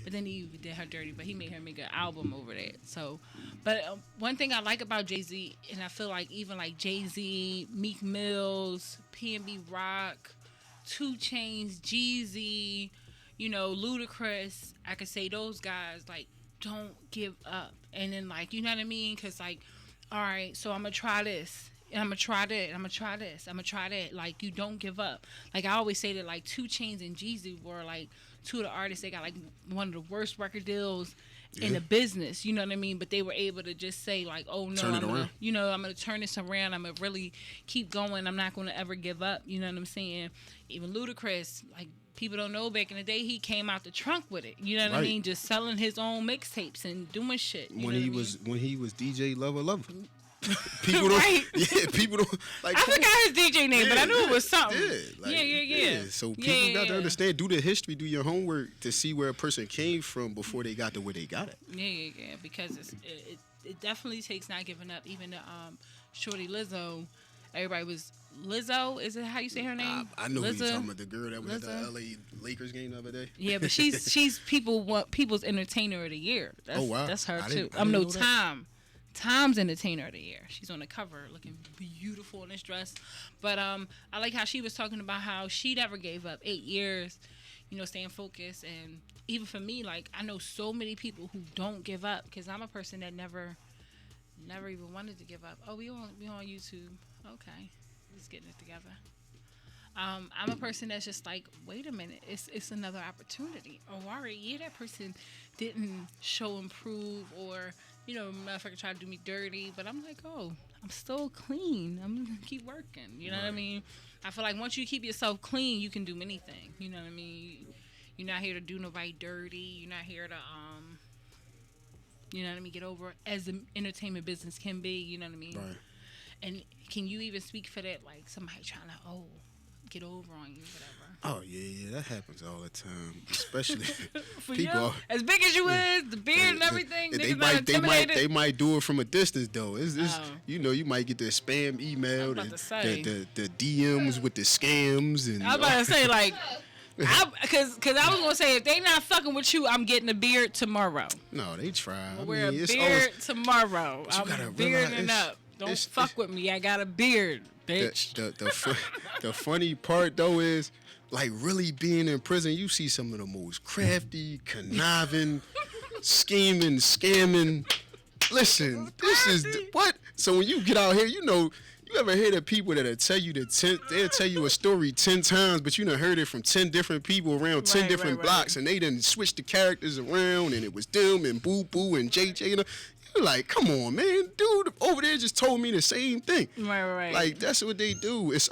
but then he did her dirty. But he made her make an album over that. So, but one thing I like about Jay-Z, and I feel like even like Jay-Z, Meek Mills, P&B Rock, 2 Chainz, Jeezy, you know, Ludacris, I could say those guys like don't give up. And then like, you know what I mean? Because like, all right, so I'm gonna try this. And I'm gonna try that. I'm gonna try this. I'm gonna try that. Like, you don't give up. Like, I always say that like 2 Chainz and Jeezy were like 2 of the artists. They got like one of the worst record deals in the business. You know what I mean? But they were able to just say like, oh no, I'm gonna turn this around. I'm gonna really keep going. I'm not gonna ever give up. You know what I'm saying? Even Ludacris, like, people don't know, back in the day he came out the trunk with it. You know what I mean? Just selling his own mixtapes and doing shit. When he was DJ Lover. People don't, people don't like. I forgot his DJ name, but I knew it was something. Yeah. So people got to understand, do the history, do your homework to see where a person came from before they got to where they got it. Yeah. Because it definitely takes not giving up. Even the Shorty Lizzo, everybody was Lizzo. Is it how you say her name? I know who you're talking about. The girl that was at the LA Lakers game the other day. Yeah, but she's people's entertainer of the year. That's her too. Time's Entertainer of the Year. She's on the cover looking beautiful in this dress. But I like how she was talking about how she never gave up. 8 years, you know, staying focused. And even for me, like, I know so many people who don't give up, because I'm a person that never even wanted to give up. Oh, we on YouTube. Okay. Just getting it together. I'm a person that's just like, wait a minute, it's another opportunity. Oh, all right, yeah, that person didn't show improve, or, you know, motherfucker tried to do me dirty, but I'm like, oh, I'm still clean. I'm gonna keep working. You know what I mean? I feel like once you keep yourself clean, you can do anything. You know what I mean? You're not here to do nobody dirty. You're not here to you know what I mean, get over as the entertainment business can be. You know what I mean? Right. And can you even speak for that? Like somebody trying to get over on you, whatever. Oh yeah, that happens all the time. Especially for people you, as big as you is, the beard and everything. They might do it from a distance though. It's you know, you might get the spam email, the DMs with the scams, and I was about to say like. Cause I was gonna say, if they not fucking with you, I'm getting a beard tomorrow. No, they try. I'll wear a beard tomorrow. I'm bearding up. Don't fuck with me. I got a beard, bitch. The funny part though is, like, really being in prison, you see some of the most crafty, conniving, scheming, scamming. Listen, this is what. So when you get out here, you know. You ever hear the people that'll tell you they'll tell you a story 10 times, but you done heard it from 10 different people around 10 different blocks, and they done switched the characters around, and it was them and Boo Boo and JJ. You know, you're like, come on, man, dude over there just told me the same thing. Right. Like, that's what they do. It's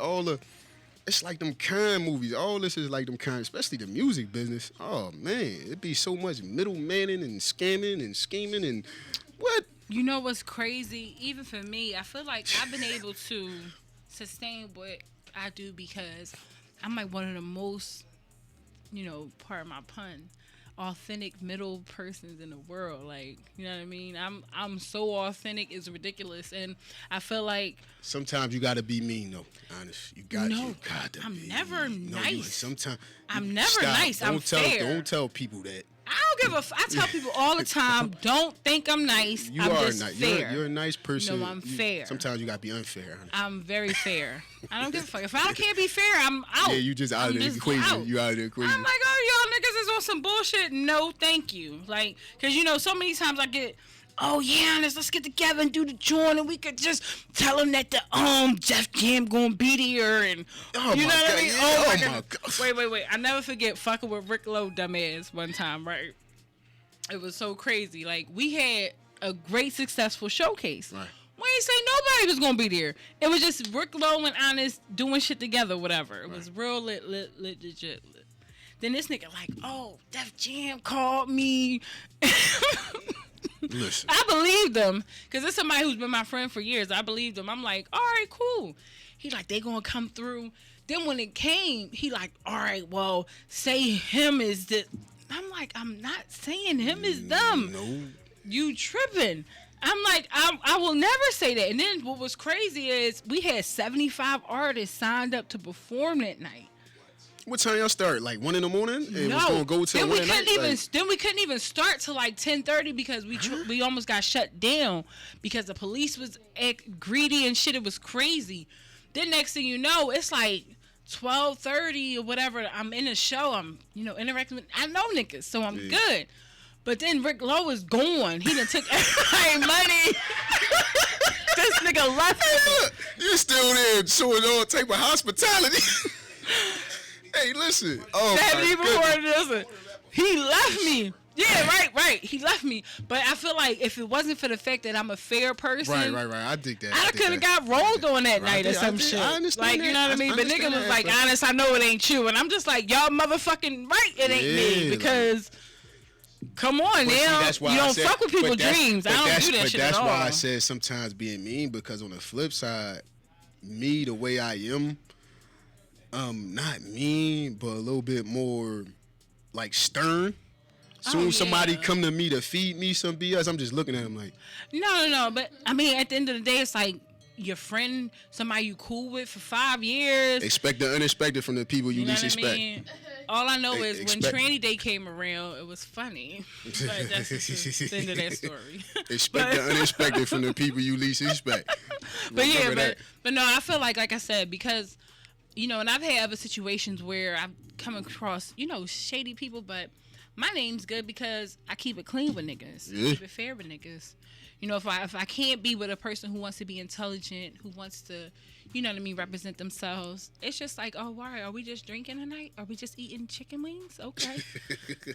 like them kind movies. All this is like them kind, especially the music business. Oh man, it'd be so much middlemaning and scamming and scheming and what. You know what's crazy? Even for me, I feel like I've been able to sustain what I do because I'm like one of the most, you know, pardon my pun, authentic middle persons in the world. Like, you know what I mean? I'm so authentic, it's ridiculous. And I feel like sometimes you gotta be mean though. Honest. You gotta I'm never nice. Sometimes I'm never nice. I'm fair. Don't tell people that. I don't give I tell people all the time, don't think I'm nice. I'm just fair. You're a nice person. No, I'm fair. Sometimes you gotta be unfair. Honey. I'm very fair. I don't give a fuck. If I can't be fair, I'm out. Yeah, you just out of the equation. You out of the equation. I'm like, oh, y'all niggas is on some bullshit. No, thank you. Like, cause you know, so many times I get, oh yeah, let's get together and do the joint, and we could just tell them that the Def Jam gonna be there, and you know what I mean? Oh my God. Wait. I never forget fucking with Rick Lowe dumbass one time, right? It was so crazy. Like, we had a great successful showcase. Right. We ain't say nobody was gonna be there. It was just Rick Lowe and Honest doing shit together, whatever. It was real lit, legit lit. Then this nigga like, oh, Def Jam called me. Listen. I believed him because it's somebody who's been my friend for years. I believed him. I'm like, all right, cool. He like, they gonna come through. Then when it came, he like, all right, well, say him is the. I'm like, I'm not saying him is them. No. You tripping. I'm like, I will never say that. And then what was crazy is we had 75 artists signed up to perform that night. What time y'all start? Like 1 in the morning? And No, was gonna go till then 1 we at couldn't night? even. Like, Then we couldn't even start till like 10:30 because we almost got shut down because the police was greedy and shit. It was crazy. Then next thing you know, it's like 12:30 or whatever. I'm in a show. I'm interacting with. I know niggas, so I'm good. But then Rick Lowe is gone. He done took everybody's money. This nigga left me. You still there showing all type of hospitality. Hey, listen. Oh, That my even goodness. more than he left me. Yeah, right. He left me. But I feel like if it wasn't for the fact that I'm a fair person, Right. I dig that. I could have got rolled on that night or some shit. I understand like, that. you know what I mean? I But nigga understand was that like, aspect. honest, I know it ain't you. And I'm just like, y'all motherfucking right, it ain't me. Because, come on, But see, now. that's why You I don't said- fuck with people's but that's- dreams. but I don't that's- do that but shit that's at all. why I said sometimes being mean, because on the flip side, me, the way I am, not mean, but a little bit more like stern. Soon somebody come to me to feed me some BS, I'm just looking at them like, No. But, I mean, at the end of the day, it's like your friend, somebody you cool with for 5 years. expect the unexpected from the people you You know least what I expect. mean? All I know is when Expect- Tranny Day came around, it was funny. But that's just the end of that story. Expect the unexpected from the people you least expect. But yeah, Remember that. but no, I feel like I said, because, and I've had other situations where I've come across, shady people, but my name's good because I keep it clean with niggas. Yeah. Keep it fair with niggas. If I can't be with a person who wants to be intelligent, who wants to, represent themselves, it's just like, oh, why? Are we just drinking tonight? Are we just eating chicken wings? Okay.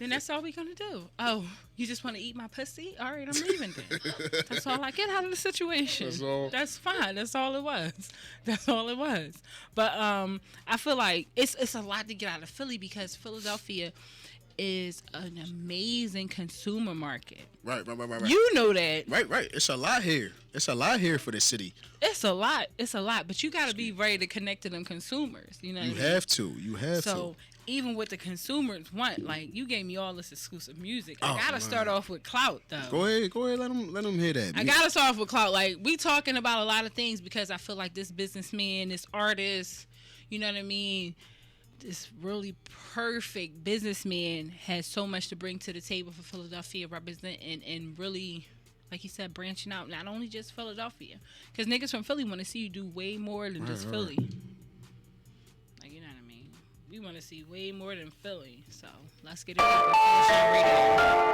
Then that's all we're going to do. Oh, you just want to eat my pussy? All right, I'm leaving then. That's all I get out of the situation. That's all. That's fine. That's all it was. That's all it was. But I feel like it's a lot to get out of Philly because Philadelphia is an amazing consumer market. Right. You know that. Right. It's a lot here. It's a lot here for the city. It's a lot. But you got to be ready to connect to them consumers. You know what I mean? You have to. So even what the consumers want, like you gave me all this exclusive music. I Oh, gotta man. start off with clout though. Go ahead. Let them hear that. I gotta start off with clout. Like we talking about a lot of things because I feel like this businessman, this artist, you know what I mean? This really perfect businessman has so much to bring to the table for Philadelphia, representing and really, like he said, branching out. Not only just Philadelphia, because niggas from Philly want to see you do way more than just Philly. Like, you know what I mean? We want to see way more than Philly. So let's get it up on PhillyShine Radio.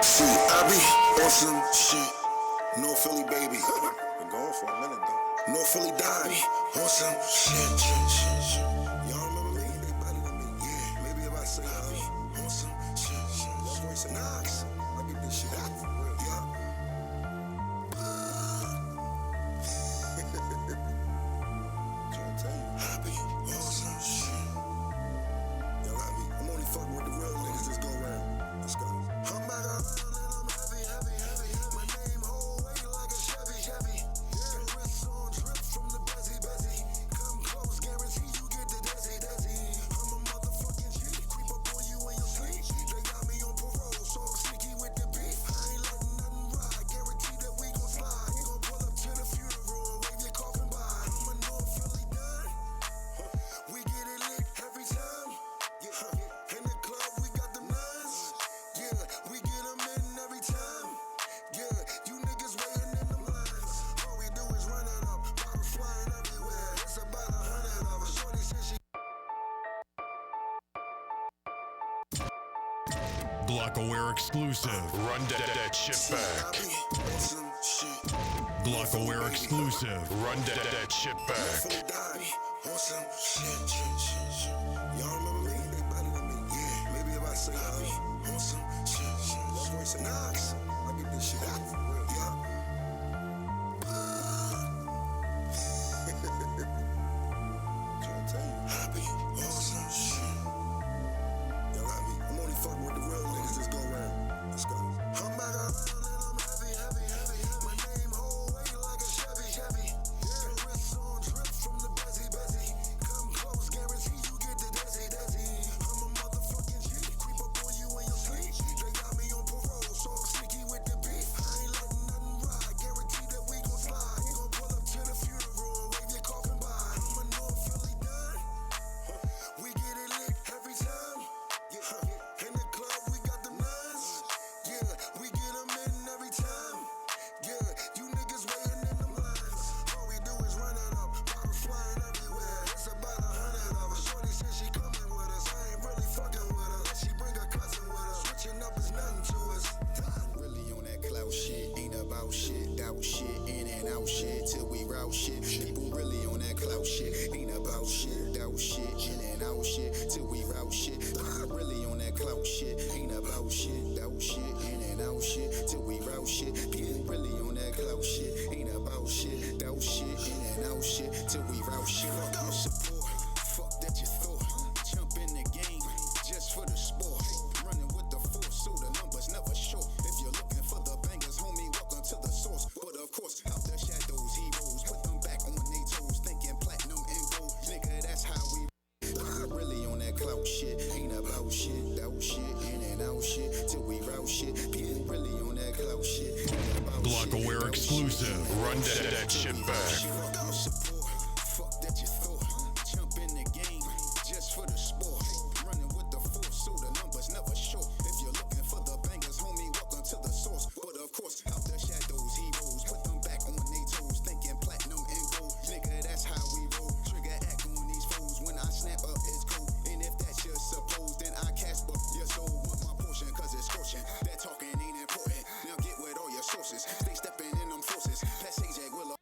See, I be on some shit. No Philly baby. Been going for a minute though. No Philly dime. On some shit. Y'all remember me? They better than me. Yeah. Maybe if I say I be on some shit. Love voice and Knox. I get this shit out for real. Yeah. Trying to tell you. I be on some shit. Yo, I'm only fucking with the real niggas that's go around. Let's go. I'm back around and I'm heavy. My name hold weight like a Chevy. Yeah, wrists on drip from the Bezzy. Come close, guarantee you get the desi. I'm a motherfucking G. Creep up on you in your sleep. They got me on parole, so I'm sneaky with the beef. I ain't letting nothing ride. Guarantee that we gon' slide. We gon' pull up to the funeral and wave your coffin by. I'm a North Philly done. We get it lit every time. In the club, we got them nines. Yeah, we get them in every time. Yeah, you niggas waiting in them lines. All we do is run it up. Bottles flying everywhere. It's about 100 of us. Shorty said she Glockaware exclusive. Run that shit back. on some shit. Glockaware exclusive. Run that shit back. Fully die on some shit. Y'all remember me? They better than me. Yeah, maybe if I say I be on some shit. Love voice and Knox. I get this shit out for real. Yeah. Trying to tell you. I be on some shit. Yo, I'm only fucking with the real niggas that's go around. Let's go. I'm back around and I'm heavy. My name hold weight like a Chevy. Yeah, wrists on drip from the Bezzy. Come close, guarantee you get the desi. I'm a motherfucking G. Creep up on you in your sleep. They got me on parole, so I'm shit. People really on that clout shit. Ain't about shit, out shit, in and out shit, till we route shit. Really on that clout shit. Ain't about shit, out shit, in and out shit, till we route shit. People really on that clout shit. Ain't about shit, out shit, in and out shit, till we route shit. Fuck your support, fuck that you thought. Jump in the game, just for the sport. Running with the force, so the numbers never short. If you're looking for the bangers, homie, welcome to the source. But of course, out the shadows, heroes, put them back on their toes, thinking platinum and gold. Nigga, that's how we really on that clout shit. Ain't about shit, out shit, in and out shit, till we route shit. People really on that clout shit. Block-aware exclusive. Run that shit back. Fuck your support, fuck that you thought. Jump in the game, just for the sport. Running with the force, so the numbers never short. If you're looking for the bangers, homie, welcome to the source. But of course, out the shadows, heroes, put them back on their toes, thinking platinum and gold. Nigga, that's how we roll. Trigger act on these foes. When I snap up, it's cold. And if that's your suppose, then I cast but your soul want my portion, cause it's scorching. That talking ain't important. Now get with all your sources. Stay stepping in them forces. Pass Jack Willow.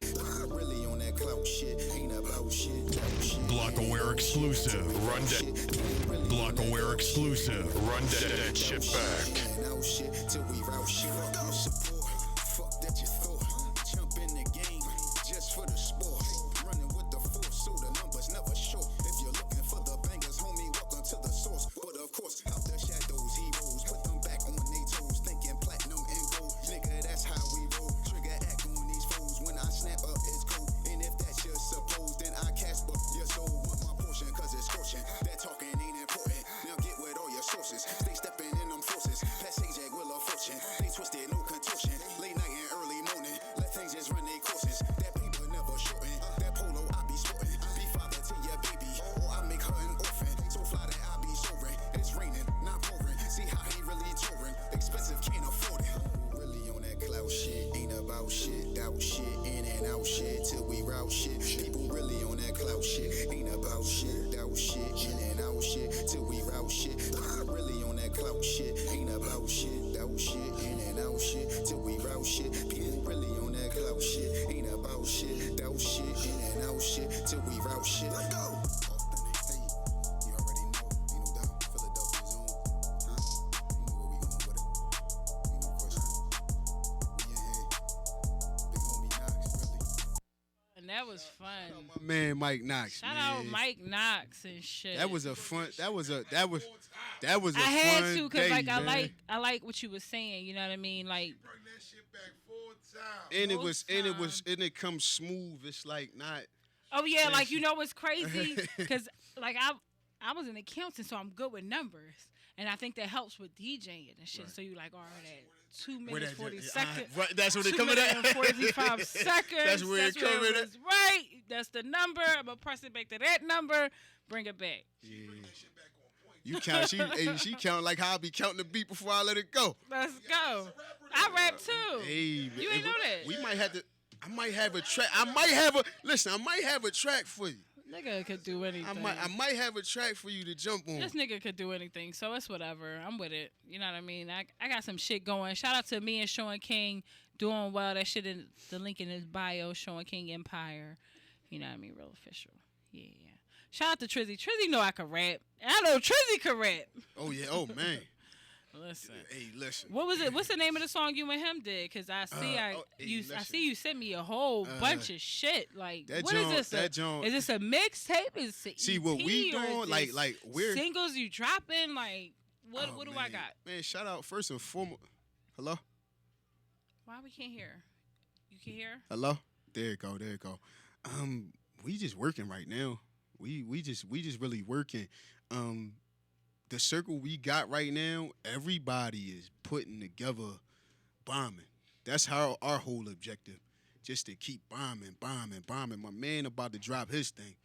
Really on that clout shit. Ain't about shit. Block-aware exclusive. Run that. Block-aware exclusive. Run that shit back. Now shit till we route shit. Fuck your support. Fuck that you thought. Jump in the game just for the sport. Running with the force, so the numbers never short. If you're looking for the bangers, homie, welcome to the source. But of course, out the shadows, heroes, put them back on their toes, thinking platinum and gold. Nigga, that's how we roll. Trigger act on these foes. When I snap up, it's cold. And if that's your suppose, then I cast but your soul want my portion, cause it's scorching. That talking ain't important. Now get with all your sources. Stay stepping in them forces. Pass Jack Willow fortune. They twisted, no contortion. Late night and early morning. Let things just run their courses. That paper never shorten. That polo I be sporting. Be father to your baby, or I make her an orphan. So fly that I be soaring. It's raining, not pouring. See how he really touring. Expensive, can't afford it. Really on that clout shit. Ain't about shit, out shit, in and out shit, till we route shit. People really on that clout shit. Ain't about shit, out shit, in and out shit, till we route shit. Really on that clout shit. Ain't about shit, out shit, in and out shit, till we route shit. People really on that clout shit. Ain't about shit, out shit, in and out shit, till we route shit. Let's go. Hey, you already know, ain't no doubt. Philadelphia zone, huh? You know where we going with it. Ain't no question. We in here. Big homie Knox, really. And that was fun. My man Mike Knox. Shout man. out Mike Knox and shit. That was a fun. That was a I had fun to because day, like man. I like what you were saying. You know what I mean? Like Bring that shit back 4 times. And it comes smooth. It's like not. oh yeah, like you know what's crazy? Because like I was an accountant, so I'm good with numbers, and I think that helps with DJing and shit. So you like all right at 2 minutes 40 seconds. Right, that's what it 2 coming minutes at. and 45 seconds. That's where it coming at. was right. That's the number. I'm gonna press it back to that number. Bring it back. Yeah. You count. She count like how I be counting the beat before I let it go. Let's go. I rap too. Hey, You ain't know that. We might have to. I might have a track. Listen, I might have a track for you. Nigga could do anything. I might have a track for you to jump on. This nigga could do anything, so it's whatever. I'm with it. You know what I mean? I got some shit going. Shout out to me and Sean King doing well. That shit in the link in his bio, Sean King Empire. You know what I mean? Real official. Yeah. Shout out to Trizzy. Trizzy know I can rap. And I know Trizzy can rap. Oh yeah. Oh man. Listen. Hey, listen. What was it? What's the name of the song you and him did? Cause I see I see you sent me a whole bunch of shit. Like what is this? Is this a mixtape? Is it See what we doing? Like we're singles you dropping? Like what do I got? Man, shout out first and foremost. Hello? Why we can't hear? You can hear? Hello? There you go. We just working right now. We just really working. The circle we got right now, everybody is putting together bombing. That's our whole objective. Just to keep bombing. My man about to drop his thing.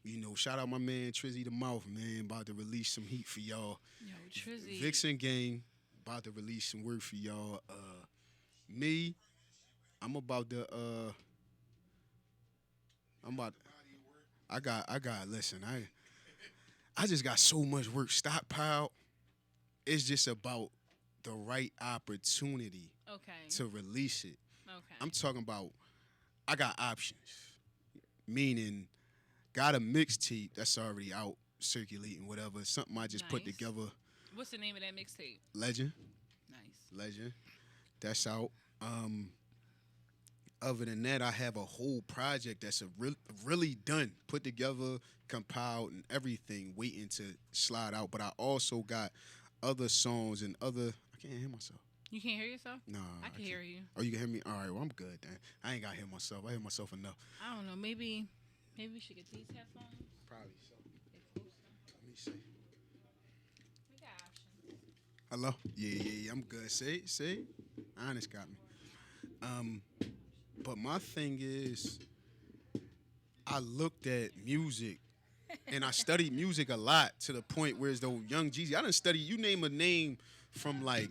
You know, shout out my man Trizzy the Mouth, man, about to release some heat for y'all. Yo, Trizzy. Vixen Gang, about to release some work for y'all. Me, I'm about to listen, I just got so much work stockpiled. It's just about the right opportunity to release it. Okay. I'm talking about I got options. meaning got a mixtape that's already out circulating, whatever. Something I just put Nice. together. What's the name of that mixtape? Legend. Nice. Legend. That's out. Other than that, I have a whole project that's really done, put together, compiled, and everything, waiting to slide out. But I also got other songs and other. I can't hear myself. You can't hear yourself? Nah, I can hear you. Oh, you can hear me? All right, well, I'm good then. I ain't got to hear myself. I hear myself enough. I don't know. Maybe we should get these headphones. Probably so. They closer. Let me see. We got options. Hello? Yeah, I'm good. See? Honest got me. But my thing is, I looked at music, and I studied music a lot to the point where as though Young Jeezy, I didn't study, you name a name from like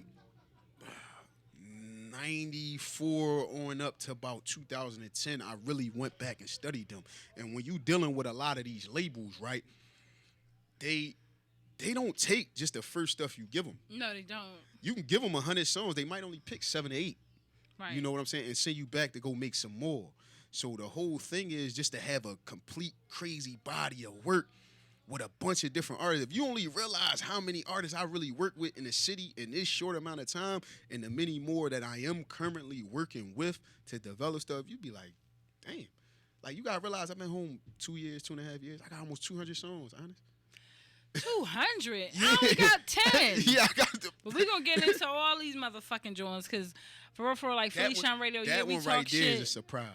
94 on up to about 2010, I really went back and studied them. And when you dealing with a lot of these labels, right, they don't take just the first stuff you give them. No, they don't. You can give them 100 songs, they might only pick 7 or 8. Right. You know what I'm saying? And send you back to go make some more. So the whole thing is just to have a complete crazy body of work with a bunch of different artists. If you only realize how many artists I really work with in the city in this short amount of time and the many more that I am currently working with to develop stuff, you'd be like, damn. Like, you got to realize I've been home 2 years, 2.5 years. I got almost 200 songs, honest. 200? I only got 10. Yeah, I got the. But we gonna get into all these motherfucking joints, because for real, like PhillyShine Radio, that yeah, we one talk right there shit. is a surprise.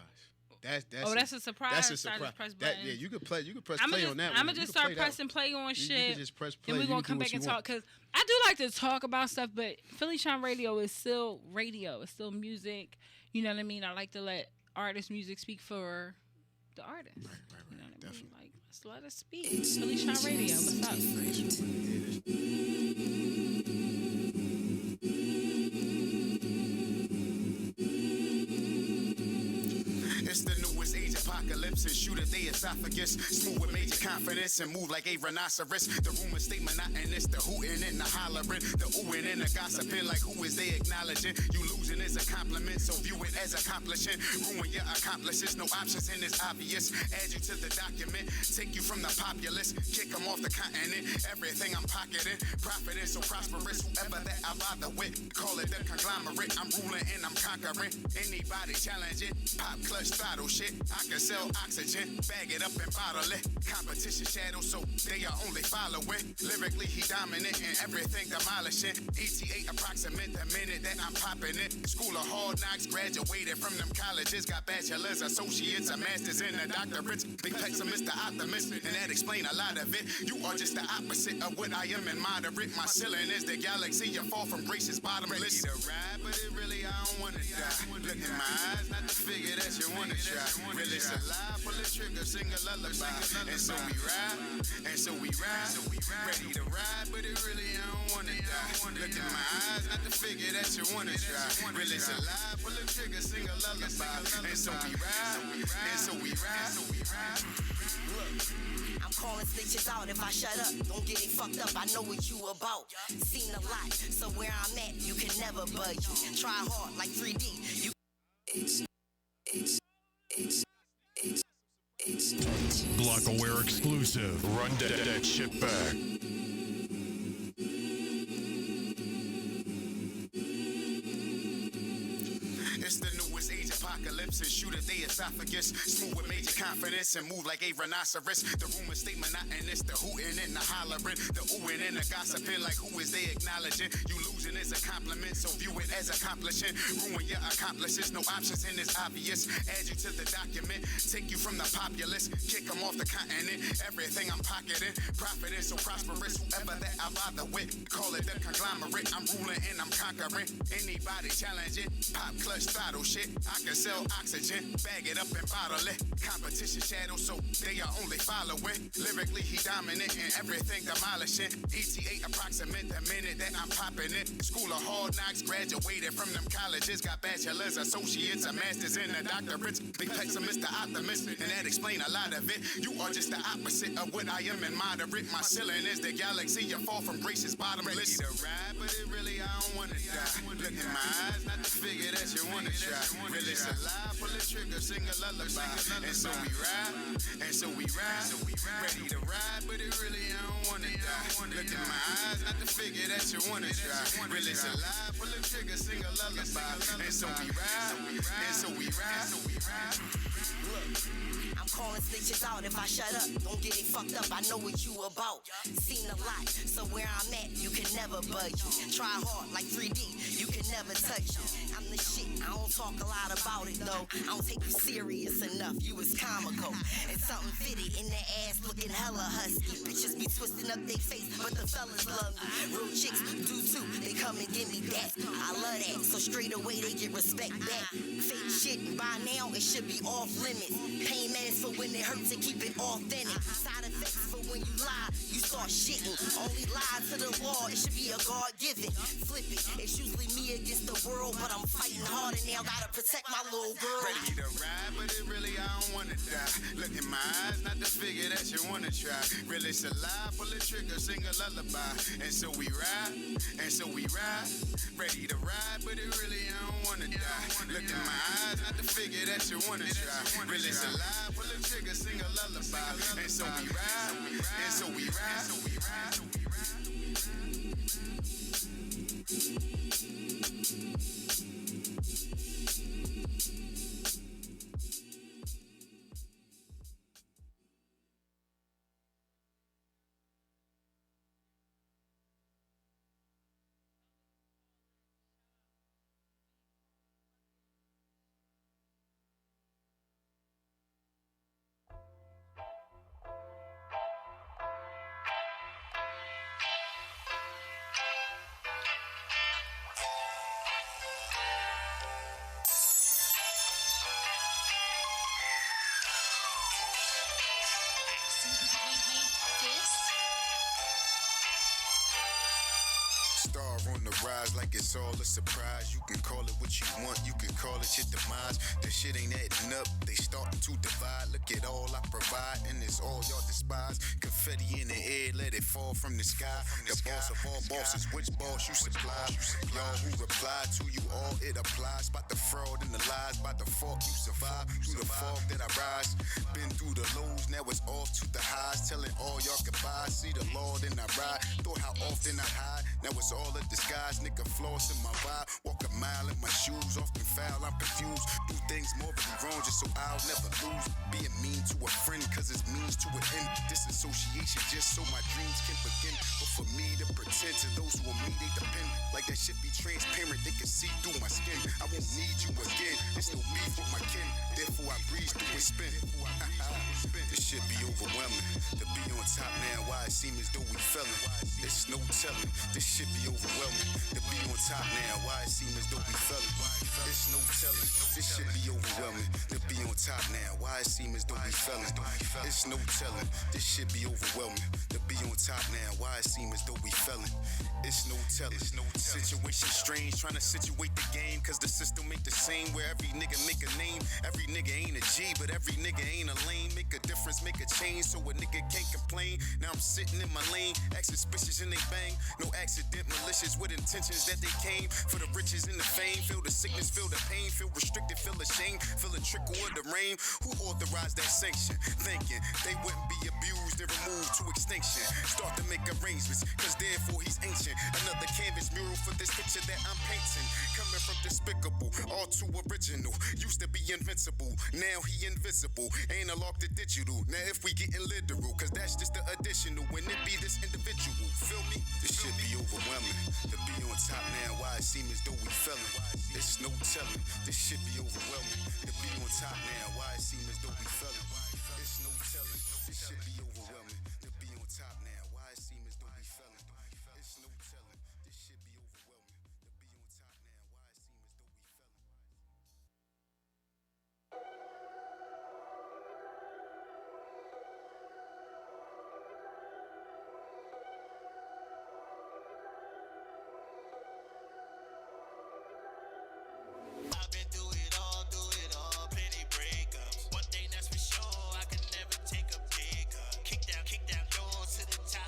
That's That's a surprise. That's a So I just surprise. press That, buttons. yeah, you could press play on that one. I'm gonna You just can play start that pressing play on You shit. can just press play. Then we're You gonna can come do what back and you talk, want. because I do like to talk about stuff, but PhillyShine Radio is still radio. It's still music. You know what I mean? I like to let artist music speak for the artist. Right, You know what I definitely. mean? Like, let's let us speak. PhillyShine Radio. What's It's the newest age apocalypse and shoot at the esophagus. Smooth with major confidence and move like a rhinoceros. The rumors stay monotonous, the hooting and the hollering, the oohing and the gossiping. Like who is they acknowledging? You losing is a compliment, so view it as accomplishing. Ruin your accomplices, no options and it's obvious. Add you to the document, take you from the populace, kick them off the continent. Everything I'm pocketing, profiting so prosperous. Whoever that I bother with, call it the conglomerate. I'm ruling and I'm conquering. Anybody challenge it, pop clutch throttle shit. I can sell oxygen, bag it up and bottle it. Competition shadow, so they are only following. Lyrically, he dominant and everything demolishing. ETA approximate the minute that I'm popping it. School of hard knocks, graduated from them colleges. Got bachelors, associates, a masters, and a doctorates. Big flex, Mr. Optimist, and that explain a lot of it. You are just the opposite of what I am in moderate. My ceiling is the galaxy, you fall from grace's bottom. Ready to ride, but it really, I don't wanna die. Look in my eyes, not the figure that you wanna try. Really alive, pull the trigger, sing a lullaby. And so we ride, ready to ride, but it really, I don't wanna die. Look in my eyes, not the figure that you wanna try. Really alive, pull the trigger, sing a lullaby. And so we ride. I'm calling snitches out if I shut up. Don't get it fucked up, I know what you about. Seen a lot, so where I'm at, you can never budge. Try hard like 3D. You Block Aware exclusive. Run that shit back. It's the newest age apocalypse and shoot at the esophagus. Smooth with major confidence and move like a rhinoceros. The rumors stay monotonous, the hooting and the hollering, the oohing and the gossiping. Like who is they acknowledging? You losing is a compliment, so view it as accomplishing. Ruin your accomplices, no options and it's obvious. Add you to the document, take you from the populace, kick them off the continent. Everything I'm pocketing, profiting so prosperous. Whoever that I bother with, call it the conglomerate. I'm ruling and I'm conquering. Anybody challenge it, pop clutch throttle shit. I can sell oxygen, bag it up and bottle it. Competition shadow, so they are only following. Lyrically, he dominant and everything demolishing. ETA approximate the minute that I'm popping it. School of hard knocks, graduated from them colleges. Got bachelors, associates, a masters, and a doctorates. Big flex, Mr. Optimist, and that explain a lot of it. You are just the opposite of what I am in moderate. My ceiling is the galaxy, you fall from grace's bottomless. Ready to ride, but it really, I don't wanna die. Look in my eyes, not the figure that you wanna try. Really a lie, pull the trigger, sing a lullaby. And so we ride, ready to ride, but it really I don't wanna die. Look in my eyes, not the figure that you wanna try. Really it's a lie, pull the trigger, sing a lullaby. And so we ride, I'm calling snitches out if I shut up. Don't get it fucked up, I know what you about. Seen a lot, so where I'm at, you can never budge. Try hard like 3D, you can never touch it. I'm the shit, I don't talk a lot about it though. I don't take you serious enough, you was comical. And something fitted in the ass looking hella husky. Bitches be twisting up their face, but the fellas love me. Real chicks do too, they come and give me that. I love that, so straight away they get respect back. Fake shit, by now it should be off limits. Pain meds for when it hurts and keep it authentic. Side effects for when you lie, you start shitting. Only lie to the law, it should be a God-given. Flip it, it's usually me against the world, but I'm fighting harder now, gotta protect my little girl. ready to ride, but it really I don't wanna die. Look in my eyes, not the figure that you wanna try. Really it's a lie, pull the trigger, sing a lullaby. And so we ride, ready to ride, but it really I don't wanna die. Look in my eyes, not the figure that you wanna try. Really it's a lie, pull the trigger, sing a lullaby. And so we ride, Star on the rise like it's all a surprise. You can call it what you want, you can call it your demise. The shit ain't adding up, they starting to divide. Look at all I provide, and it's all y'all despise. Confetti in the air, let it fall from the sky. The boss of all bosses, which boss you supply? Y'all who reply to you all, it applies. Spot the fraud and the lies, by default you survive. Through the fog that I rise, been through the lows, now it's off to the highs. Telling all y'all goodbye, see the Lord and I ride. Thought how often I hide, now it's all a disguise. Nigga floss in my vibe, walk a mile in my shoes. Often foul, I'm confused, do things morally wrong just so I'll never lose. Being mean to a friend cause it's means to an end. Disassociation just so my dreams can begin. But for me to pretend to those who are me, they depend. Like that shit be transparent, they can see through my skin. I won't need you again, it's no beef with my kin. Therefore I breeze through and spin. This shit be overwhelming. To be on top now, why it seem as though we fellin'. It's no telling, this shit be overwhelming. To be on top now, why it seem as though we fellin'. It's no telling, this shit be overwhelming. To be on top now, why it seem as though we fellin'. It's no telling, this shit be overwhelming. To be on top now, why it seem as though we fellin'. It's no telling, situation strange, trying to situate the game, cause the system ain't the same. Where every nigga make a name, every nigga ain't a G, but every nigga ain't a lane. Make a difference, make a change, so a nigga can't complain. Now I'm sitting in my lane, act suspicious and they bang. No accident, malicious with intentions that they came for the riches and the fame. Feel the sickness, feel the pain, feel restricted, feel ashamed, feel a trickle of the rain. Who authorized that sanction? Thinking they wouldn't be abused and removed to extinction. Start to make arrangements, cause therefore he's ancient. Another canvas mural for this picture that I'm painting. Coming from despicable, all too original. Used to be invincible, now he invisible. Analog to digital, now if we getting literal, cause that's just the additional. When it be this individual, feel me? This shit be overwhelming. To be on top now, why it seem as though we fellin'. It's no telling, this shit be overwhelming. To be on top now, why it seem as though we fellin'. It's no telling, this shit be overwhelming. To be on top now, why it seem as though we fellin'. It's no telling, this shit be overwhelming. To be on top now, why it seem as though we fellin'. I've been through it all, plenty breakups. One thing that's for sure, I can never take a pay cut. Kick down doors to the top.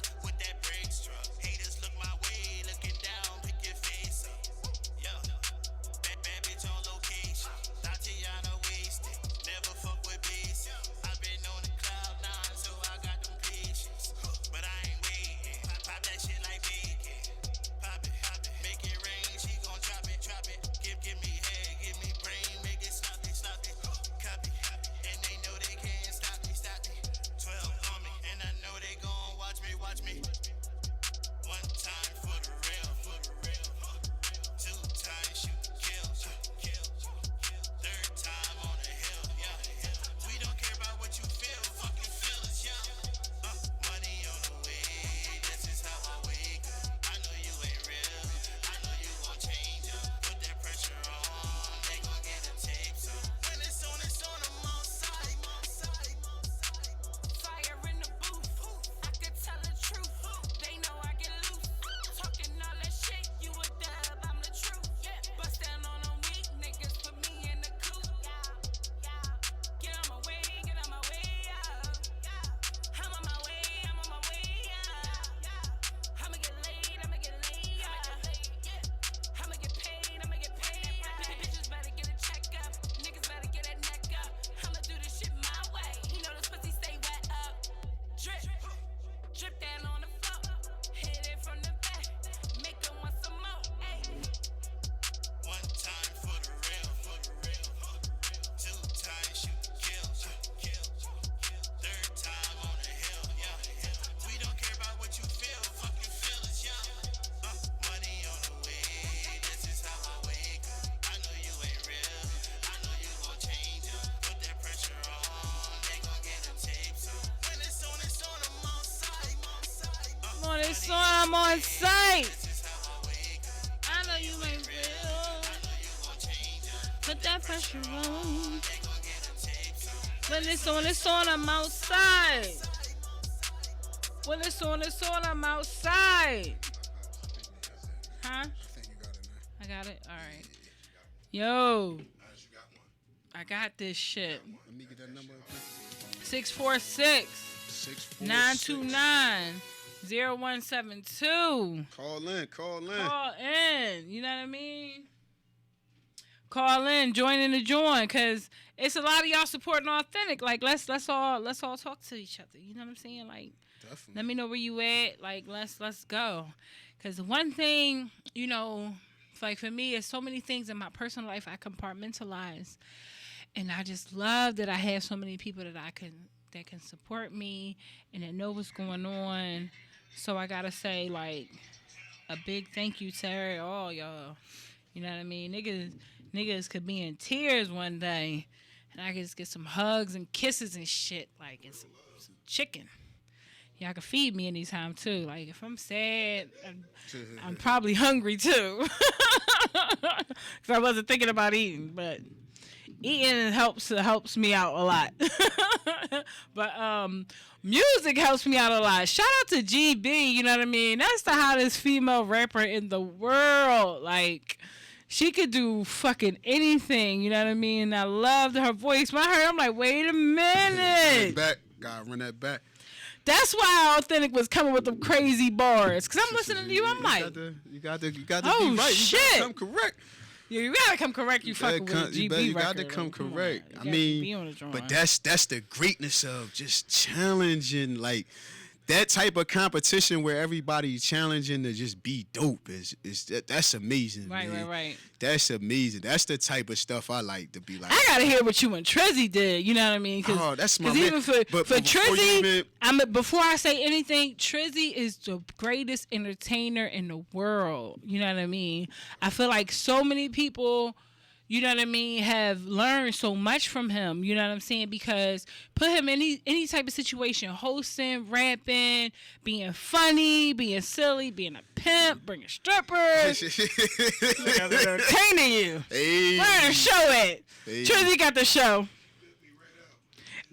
this song, I'm on site. I know you ain't real. Put that pressure on. When it's on, I'm outside. When it's on, I'm outside. Huh? I got it? Alright. Yo. I got this shit. Let me get that number. 646-929-0172. Call in. Call in. You know what I mean? Call in, join in the join, cause it's a lot of y'all supporting authentic. Like let's all talk to each other. You know what I'm saying? Like, Definitely. let me know where you at. Like let's go. Cause one thing, you know, like for me, it's so many things in my personal life I compartmentalize, and I just love that I have so many people that can support me and that know what's going on. So I gotta say, like, a big thank you to all y'all. You know what I mean? Niggas could be in tears one day, and I could just get some hugs and kisses and shit, like, and some chicken. Y'all can feed me anytime, too. Like, if I'm sad, I'm probably hungry, too. Because I wasn't thinking about eating, but eating helps me out a lot. But music helps me out a lot. Shout out to GB, you know what I mean? That's the hottest female rapper in the world. Like, she could do fucking anything, you know what I mean? I loved her voice. When I heard, I'm like, wait a minute. Gotta run that back. That's why Authentic was coming with them crazy bars. Because I'm listening to you, I'm like, you got to oh, be right. Shit. You got to come correct. Yeah, you gotta come correct. You fucking with GB record. You got to come correct. I mean, but that's the greatness of just challenging, like, that type of competition where everybody's challenging to just be dope that's amazing. Man. Right. That's amazing. That's the type of stuff I like to be like. I gotta hear what you and Trizzy did. You know what I mean? Oh, that's my man. Even for Trizzy, before I say anything, Trizzy is the greatest entertainer in the world. You know what I mean? I feel like so many people, you know what I mean, have learned so much from him. You know what I'm saying? Because put him in any type of situation, hosting, rapping, being funny, being silly, being a pimp, bringing strippers, entertaining you. Hey. Where the show at? Hey. Trizzy got the show.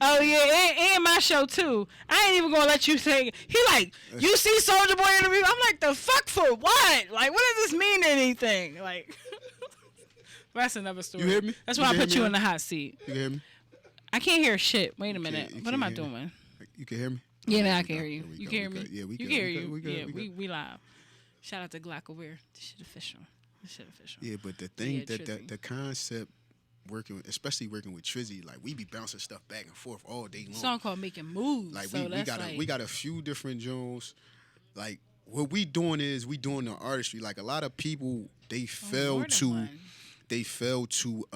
Oh yeah, and my show too. I ain't even gonna let you say. He like, you see Soulja Boy interview? I'm like, the fuck for what? Like, what does this mean anything? Like. That's another story. You hear me? That's why I put you in the hot seat. You can hear me? I can't hear shit. Wait a minute. What am I doing? Me? You can hear me? Yeah, now I can hear you. You can hear me? Yeah, we can. You can hear you. We live. Shout out to Glockaware. This shit official. Yeah, but the thing the concept especially working with Trizzy, like, we be bouncing stuff back and forth all day long. Song called Making Moves. Like, we got a few different genres. Like, what we doing is we doing the artistry. Like, a lot of people, they fail to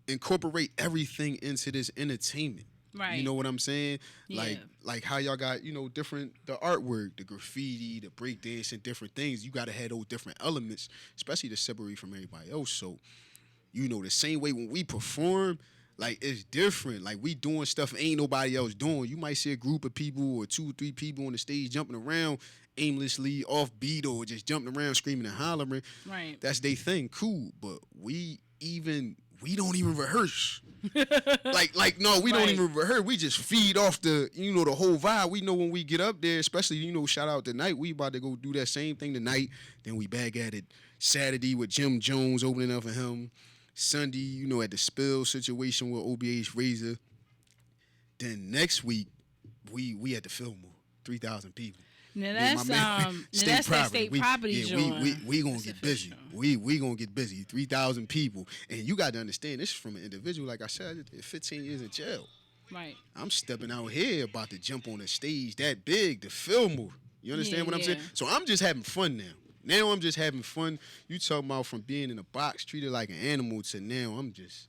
incorporate everything into this entertainment. Right. You know what I'm saying? Yeah. Like how y'all got, different, the artwork, the graffiti, the breakdance, and different things. You got to have those different elements, especially to separate from everybody else. So, the same way when we perform, like, it's different. Like, we doing stuff ain't nobody else doing. You might see a group of people or 2 or 3 people on the stage jumping around aimlessly, off beat, or just jumping around screaming and hollering. Right. That's their thing. Cool. But we don't even rehearse. No, we don't even rehearse. We just feed off the whole vibe. We know when we get up there, especially, shout out tonight, we about to go do that same thing tonight. Then we back at it Saturday with Jim Jones opening up for him. Sunday, at the Spill situation with OBH Razor. Then next week, we at the Fillmore, 3,000 people. Now that's that state property joint. We gonna get busy. We gonna get busy. 3,000 people, and you got to understand, this is from an individual. Like I said, 15 years in jail. Right. I'm stepping out here about to jump on a stage that big, the Fillmore. You understand what I'm saying? So I'm just having fun now. Now I'm just having fun. You talking about from being in a box, treated like an animal, to now I'm just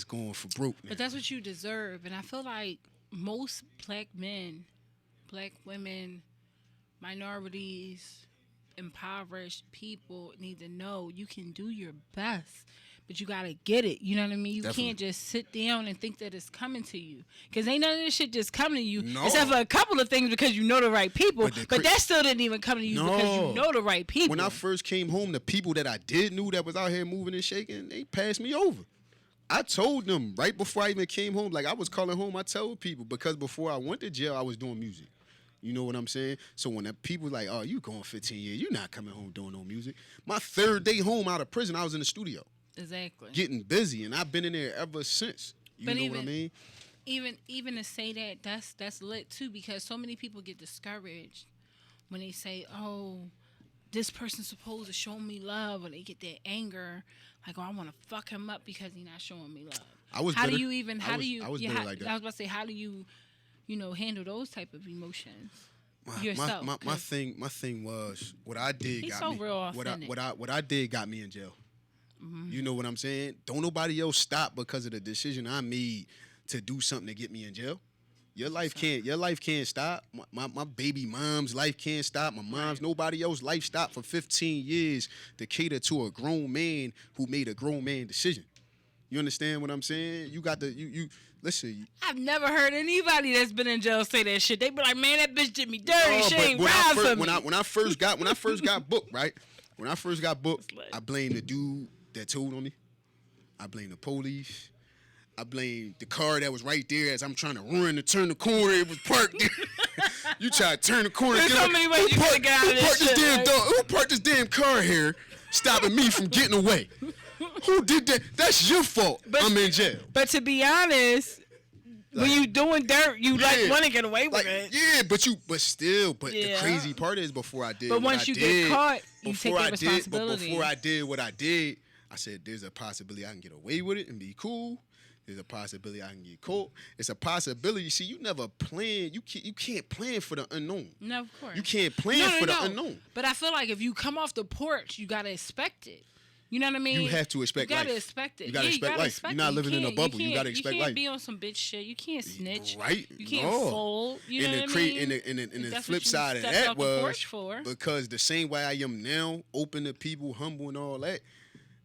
going for broke now. But that's what you deserve, and I feel like most black men, black women, minorities, impoverished people need to know you can do your best, but you gotta get it. You know what I mean? You Definitely. can't just sit down and think that it's coming to you, because ain't none of this shit just coming to you, No. except for a couple of things because you know the right people. But that still didn't even come to you because you know the right people. When I first came home, the people that I did knew that was out here moving and shaking, they passed me over. I told them right before I even came home, like I was calling home, I told people, because before I went to jail, I was doing music. You know what I'm saying? So when the people like, oh, you going 15 years, you're not coming home doing no music. My 3rd day home out of prison, I was in the studio. Exactly. Getting busy, and I've been in there ever since. You know what I mean? Even to say that, that's lit too, because so many people get discouraged when they say, oh, this person's supposed to show me love, or they get that anger, like, oh, I want to fuck him up because he's not showing me love. I was how bitter. do you even, how do you, I was yeah, bitter how, like that. I was about to say, how do you, handle those type of emotions yourself? My thing was, what I did He's got so me. real authentic. What I did got me in jail. Mm-hmm. You know what I'm saying? Don't nobody else stop because of the decision I made to do something to get me in jail. Your life can't stop. My baby mom's life can't stop. My mom's, nobody else's life stopped for 15 years to cater to a grown man who made a grown man decision. You understand what I'm saying? You got you listen. I've never heard anybody that's been in jail say that shit. They be like, man, that bitch did me dirty. She ain't ride for me. When I first got booked, right? When I first got booked, I blamed the dude that told on me. I blamed the police. I blamed the car that was right there as I'm trying to run to turn the corner. It was parked there. You try to turn the corner. There's so many ways you could get out of this shit. Who parked this damn car here, stopping me from getting away? Who did that? That's your fault. I'm in jail. But to be honest, when you doing dirt, you want to get away with it. Yeah, but the crazy part is before I did. But once you get caught, you take the responsibility. But before I did what I did, I said there's a possibility I can get away with it and be cool. There's a possibility I can get caught. It's a possibility. See, you never plan. You can't plan for the unknown. No, of course. You can't plan for the unknown. But I feel like if you come off the porch, you gotta expect it. You know what I mean? You have to expect life. You gotta expect it. You gotta expect life. You're not living in a bubble. You gotta expect life. You can't be on some bitch shit. You can't snitch. Right? You can't fold. You know what I mean? And the That's flip what you side of stepped that off the was porch for. because the same way I am now, open to people, humble and all that,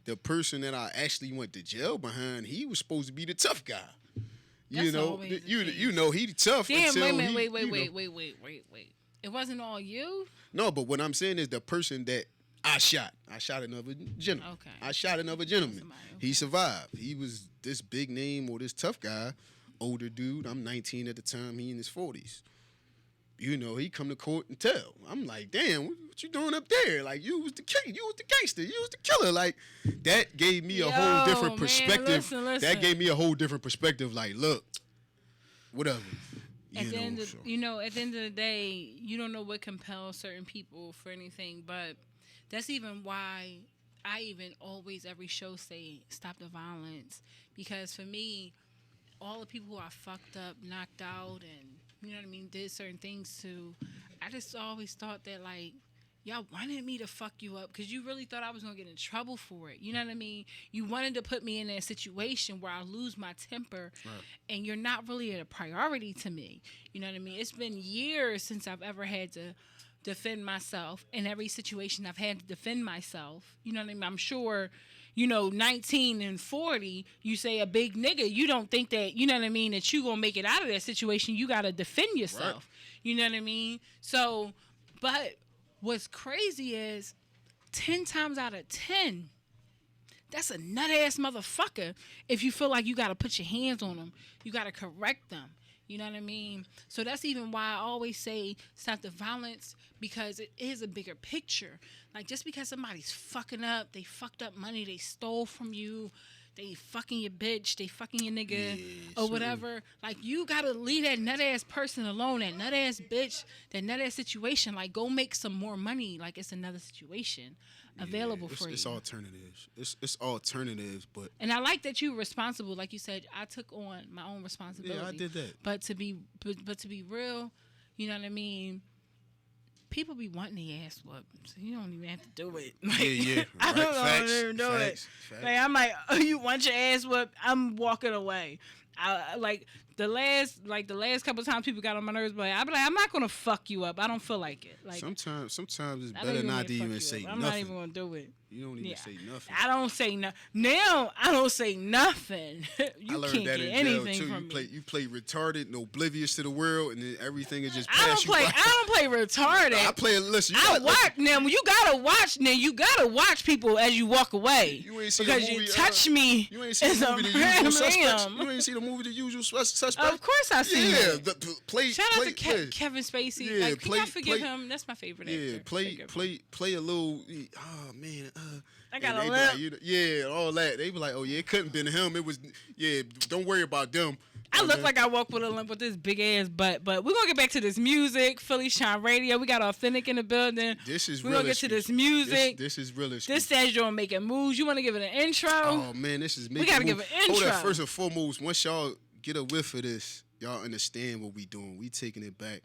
the person that I actually went to jail behind, he was supposed to be the tough guy. You That's know, always the you case. know he tough. Damn, until wait. It wasn't all you? No, but what I'm saying is the person that I shot another gentleman. Okay. I shot another gentleman. Somebody, okay. He survived. He was this big name or this tough guy, older dude. I'm 19 at the time. He in his 40s. You know, he come to court and tell. I'm like, damn, what you doing up there? Like, you was the king. You was the gangster. You was the killer. Like, that gave me a whole different perspective. Listen. That gave me a whole different perspective. Like, look, whatever. At the end of the day, you don't know what compels certain people for anything, but that's even why I even always every show say stop the violence, because for me, all the people who are fucked up, knocked out, and you know what I mean, did certain things to, I just always thought that like, y'all wanted me to fuck you up because you really thought I was going to get in trouble for it. You know what I mean? You wanted to put me in that situation where I lose my temper, and you're not really a priority to me. You know what I mean? It's been years since I've ever had to defend myself. In every situation I've had to defend myself. You know what I mean? I'm sure, 19 and 40, you say a big nigga, you don't think that, you know what I mean, that you going to make it out of that situation. You got to defend yourself. Right. You know what I mean? So, but what's crazy is 10 times out of 10, that's a nut-ass motherfucker if you feel like you got to put your hands on them. You got to correct them. You know what I mean? So that's even why I always say stop the violence, because it is a bigger picture. Like, just because somebody's fucking up, they fucked up money, they stole from you, they fucking your bitch, they fucking your nigga, or whatever. Like, you gotta leave that nut-ass person alone, that nut-ass bitch, that nut-ass situation. Like, go make some more money. Like, it's another situation available for you. It's alternatives. It's alternatives, but... And I like that you're responsible. Like you said, I took on my own responsibility. Yeah, I did that. But to be real, you know what I mean? People be wanting their ass whooped, so you don't even have to do it. Like, yeah. I Right. don't even do it. Facts. Like, I'm like, oh, you want your ass whooped? I'm walking away. the last couple times people got on my nerves, but I be like, I'm not gonna fuck you up. I don't feel like it. Like sometimes it's I better don't not to fuck even you say up. nothing. I'm not even gonna do it. You don't even say nothing. I don't say nothing. Now I don't say nothing. You I learned can't that get in jail anything too. from me. You play retarded and oblivious to the world, and then everything is just I pass don't play. you by. I don't play retarded. I play. Listen, I watch now. You gotta watch. Now you gotta watch people as you walk away. You ain't see because the movie, you touch me. You ain't see as the a movie The Usual Suspects. random. You ain't see the movie The Usual Suspects. Of course I seen Yeah, it. Shout out to Kevin Spacey. Yeah, like, can y'all forgive him? That's my favorite actor. Yeah, play a little. Oh man. I got a lip. Like, yeah, all that. They be like, oh yeah, it couldn't been him. It was. Yeah, don't worry about them. I look like I walk with a limp with this big ass butt, but we're gonna get back to this music. PhillyShine Radio. We got Authentic in the building. We're gonna get to this music. This is real. This says you're making moves. You wanna give it an intro? Oh man, this is making. We gotta give an intro. Hold up, first and foremost, once y'all get a whiff of this, y'all understand what we doing. We taking it back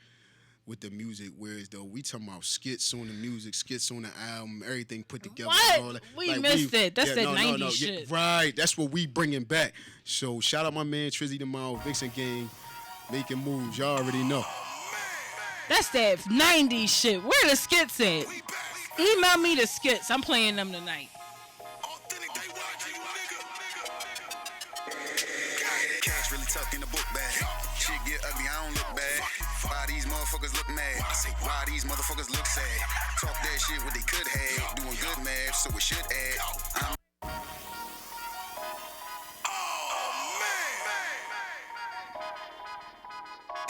with the music, whereas though we talking about skits on the music, skits on the album, everything put together. What? And all that. We missed it. That's that 90s shit. Yeah, right, that's what we bringing back. So shout out my man Trizzy the Mile, Vixen Gang, making moves. Y'all already know. That's that 90s shit. Where the skits at? Email me the skits. I'm playing them tonight. Cash really tucked in the book bag. Shit get ugly, I don't look bad. Why these motherfuckers look mad? I say, why these motherfuckers look sad? Talk that shit what they could have. Doing good math, so it should add.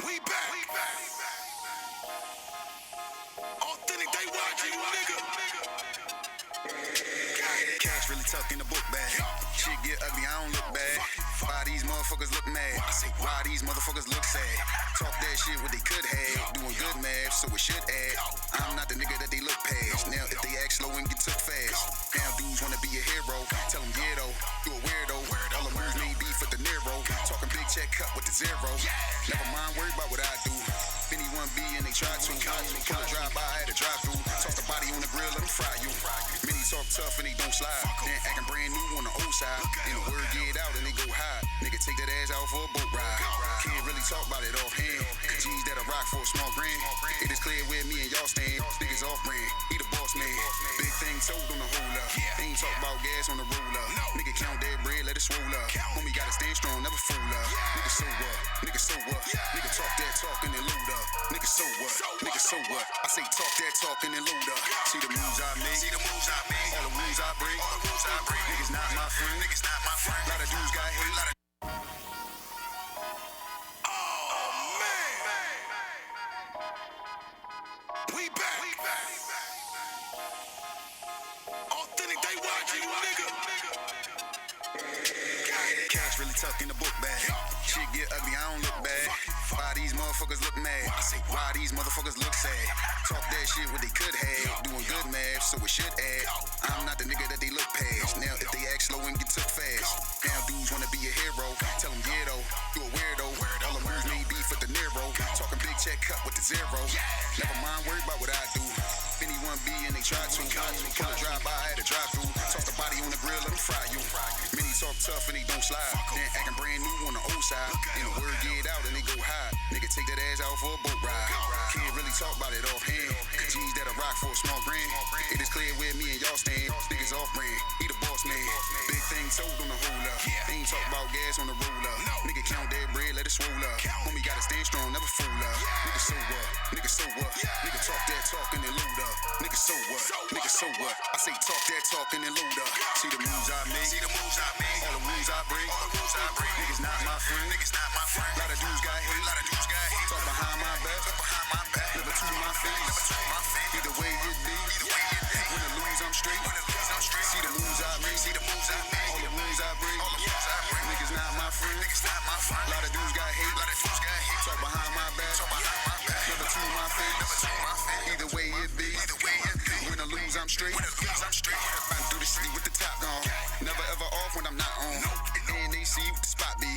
We back. Authentic, they watching you, nigga. Cash really tucked in the book bag. Shit get ugly, I don't look bad. Why these motherfuckers look mad? I say, why these motherfuckers look sad? Talk that shit what they could have. Doing good math, so it should add. I'm not the nigga that they look past. Now if they act slow and get took fast. Now dudes wanna be a hero. Tell them yeah though, you a weirdo. All the moves made beef with the Nero. Talking big check cut with the zero. Never mind, worry about what I do. Anyone be and they try to. Pull a drive by at a drive through. Toss the body on the grill, let them fry you. Many talk tough and they don't slide. Then acting brand new on the old side. And the word get out and they go high. Nigga take that ass out for a boat ride. Can't really talk about it offhand. G's that'll rock for a small grand. It is clear where me and y'all stand. Niggas off brand, he the boss man. Big thing told on the hold up. They ain't talk about gas on the roller. Nigga count that bread, let it swole up. Homie gotta stand strong, never fool up. Nigga so what? Nigga so what? Nigga talk that talk and then load up. Nigga so what? Nigga so what? I say talk that talk and then load up. See the moves I make. All the rules I break. Niggas not my friend. Lot of dudes got hate. We back. Authentic, they watching you, nigga. Cash really tucked in the book bag. Shit get ugly, I don't look bad. Why these motherfuckers look mad? I say, why these motherfuckers look sad? Talk that shit what they could have. Doing good math, so it should add. I'm not the nigga that they look past. Now if they act slow and get took fast. Now dudes wanna be a hero. Tell them yeah though, you a weirdo. All the moves made beef with the Nero. Talking big check cut with the zero. Never mind, worry about what I do. Anyone be and they try to. Pull a drive by at a drive through. Toss the body on the grill, let them fry you. Many talk tough and they don't slide. Then acting brand new on the old side. And the word get out and they go high. Nigga take that ass out for a boat ride. Can't really talk about it offhand. G's that'll rock for a small grand. It is clear where me and y'all stand. Niggas off brand, he the boss man. Big thing told on the hold up. They ain't talk about gas on the roller. Nigga count that bread, let it swole up. Homie gotta stand strong, never fool up. Nigga so what? Nigga so what? Nigga talk that talk and then load up. Nigga so what? Nigga so what? I say talk that talk and then load up. See the moves I make. All the rules I break. Niggas not my friend. Lot of dudes got hate. Talk behind my back. Never to my face. Either way it be. Win or lose, I'm straight. See the moves I make. All the rules I break. Niggas not my friend. Lot of dudes got hate. Talk behind my back. Never to my face. Either way it be. Win or lose, I'm straight. I'm through the city with the top on. Never ever off when I'm not on. And they see what the spot be.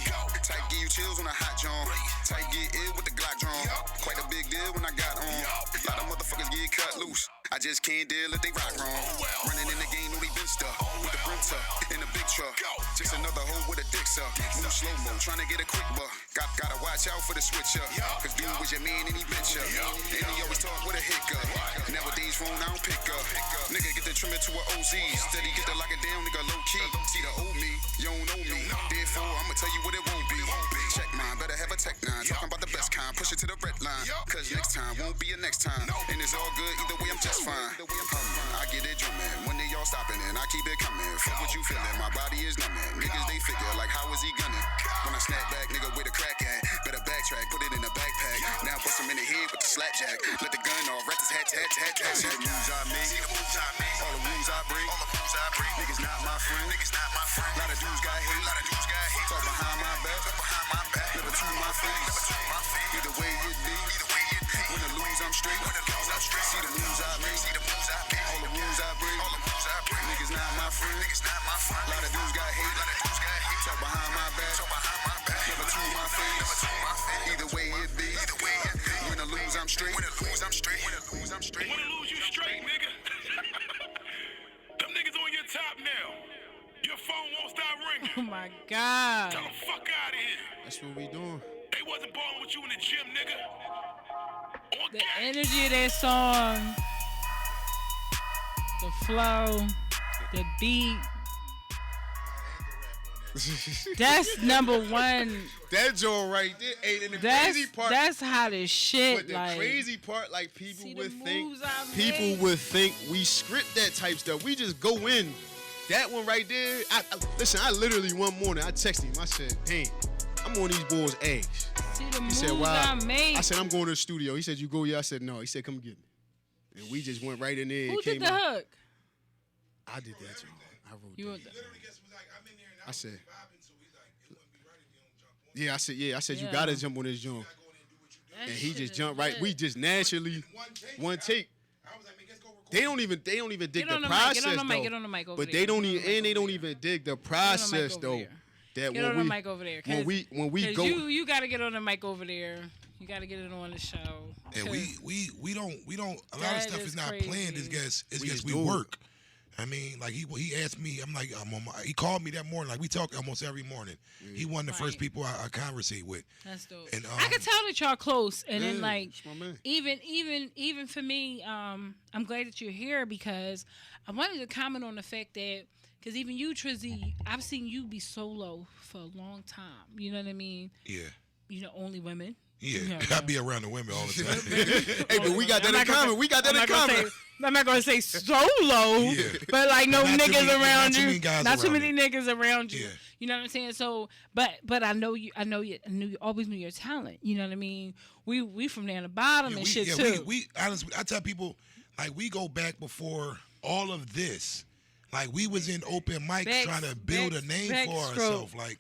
Tight give you chills on a hot joint. Tight get ill with the Glock drawn. Quite a big deal when I got on. A lot of motherfuckers get cut loose. I just can't deal if they rock wrong. Running in the game, know they been stuck. With the brim tuck in the big truck. Just another hoe with a dick fixer. Move slow mo, trying to get a quick buck. Gotta watch out for the switcher. Cause dude was your man and he bitch ya. And he always talk with a hiccup. Nowadays phone I don't pick up. Nigga get the trimmer to a OZ. Steady get the lock it down, nigga low key. See the old me, you don't know me. Therefore I'ma tell you what it won't be. Check mine, better have a tech 9. Talking about the best kind, push it to the red line. Cause next time won't be a next time. And it's all good, either way I'm just fine. I get it drumming, when they all stopping and I keep it coming. Fuck what you feeling, my body is numbing. Niggas they figure like how is he gunning? When I snap back, nigga where the crack at? Better backtrack, put it in a backpack. Now bust him in the head with the slapjack. Let the gun off, rat this hat. See the moves I make, all the rules I break. Niggas not my friend. Lot of dudes got hate. Talk behind my back. Never to my face. Either way it be. Win or lose, I'm straight. See the moves I make, all the rules I break. Niggas not my friend. Lot of dudes got hate. Talk behind my back. Never to my face. Either way it be. Win or lose, I'm straight. Win or lose, you straight, nigga. Them niggas on your top now. Your phone won't stop ringing. Oh my God. Tell them fuck out of here. That's what we doing. They wasn't balling with you in the gym, nigga. The energy of that song, the flow, the beat. That's number one. That joint right there. Hey, and the crazy part. That's hot as shit. But the like, crazy part, like people see would the think, moves I made? would think we script that type stuff. We just go in. That one right there. Listen. I literally one morning I texted him. I said, "Hey, I'm on these boys' eggs." See the He moves said, "Why?" I made. I said, "I'm going to the studio." He said, "You go?" Yeah. I said, "No." He said, "Come get me." And we just went right in there. Who and came did the out. hook? I did that, y'all. I wrote You that. wrote that. I said, yeah, I said, you Yeah. gotta jump on this joint. That And he shit just is jumped right. lit. We just naturally one take. They don't even dig Get the on the mic, process get on the mic, though. get on the mic over But there. they don't Get on the even mic and they over don't there. even dig the Get on the mic process over though. there. That Get on the mic over there. when we 'cause go. you gotta get on the mic over there. You gotta get it on the show. And we don't a lot of That stuff is is not crazy. planned. It's We just just we do it. work. I mean, like he asked me, I'm like, he called me that morning. Like we talk almost every morning. He one of the first Right. people I conversate with. That's dope. And, I can tell that y'all close, and then Yeah, like that's my man. even for me, I'm glad that you're here because I wanted to comment on the fact that because even you, Trizzy, I've seen you be solo for a long time. You know what I mean? Yeah. You know, only women. Yeah, Yeah. I be around the women all the time. Hey, but we got that in common. We got that in common. I'm not gonna say solo, Yeah. but like no Not too niggas many- around not too you. many guys Not too around many me. niggas around you. Yeah. You know what I'm saying? So, but I know you. I knew you always knew your talent. You know what I mean? We from down the bottom and shit too. we honestly, I tell people, like we go back before all of this. Like we was in open mics Back- trying to build a back- name back for ourselves. Like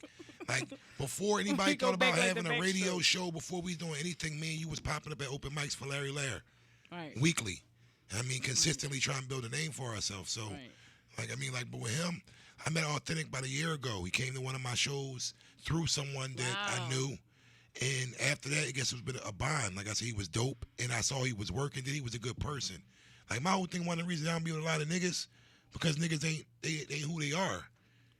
before anybody We go thought about back like having the a back radio stroke. show, before we was doing anything, me and you was popping up at open mics for Larry Lair Right. weekly. I mean, consistently trying to build a name for ourselves. So, Right. but with him, I met Authentic about a year ago. He came to one of my shows through someone that Wow. I knew. And after that, I guess it's been a bond. Like I said, he was dope, and I saw he was working. Then he was a good person. Like my whole thing, one of the reasons I don't be with a lot of niggas, because niggas ain't who they are.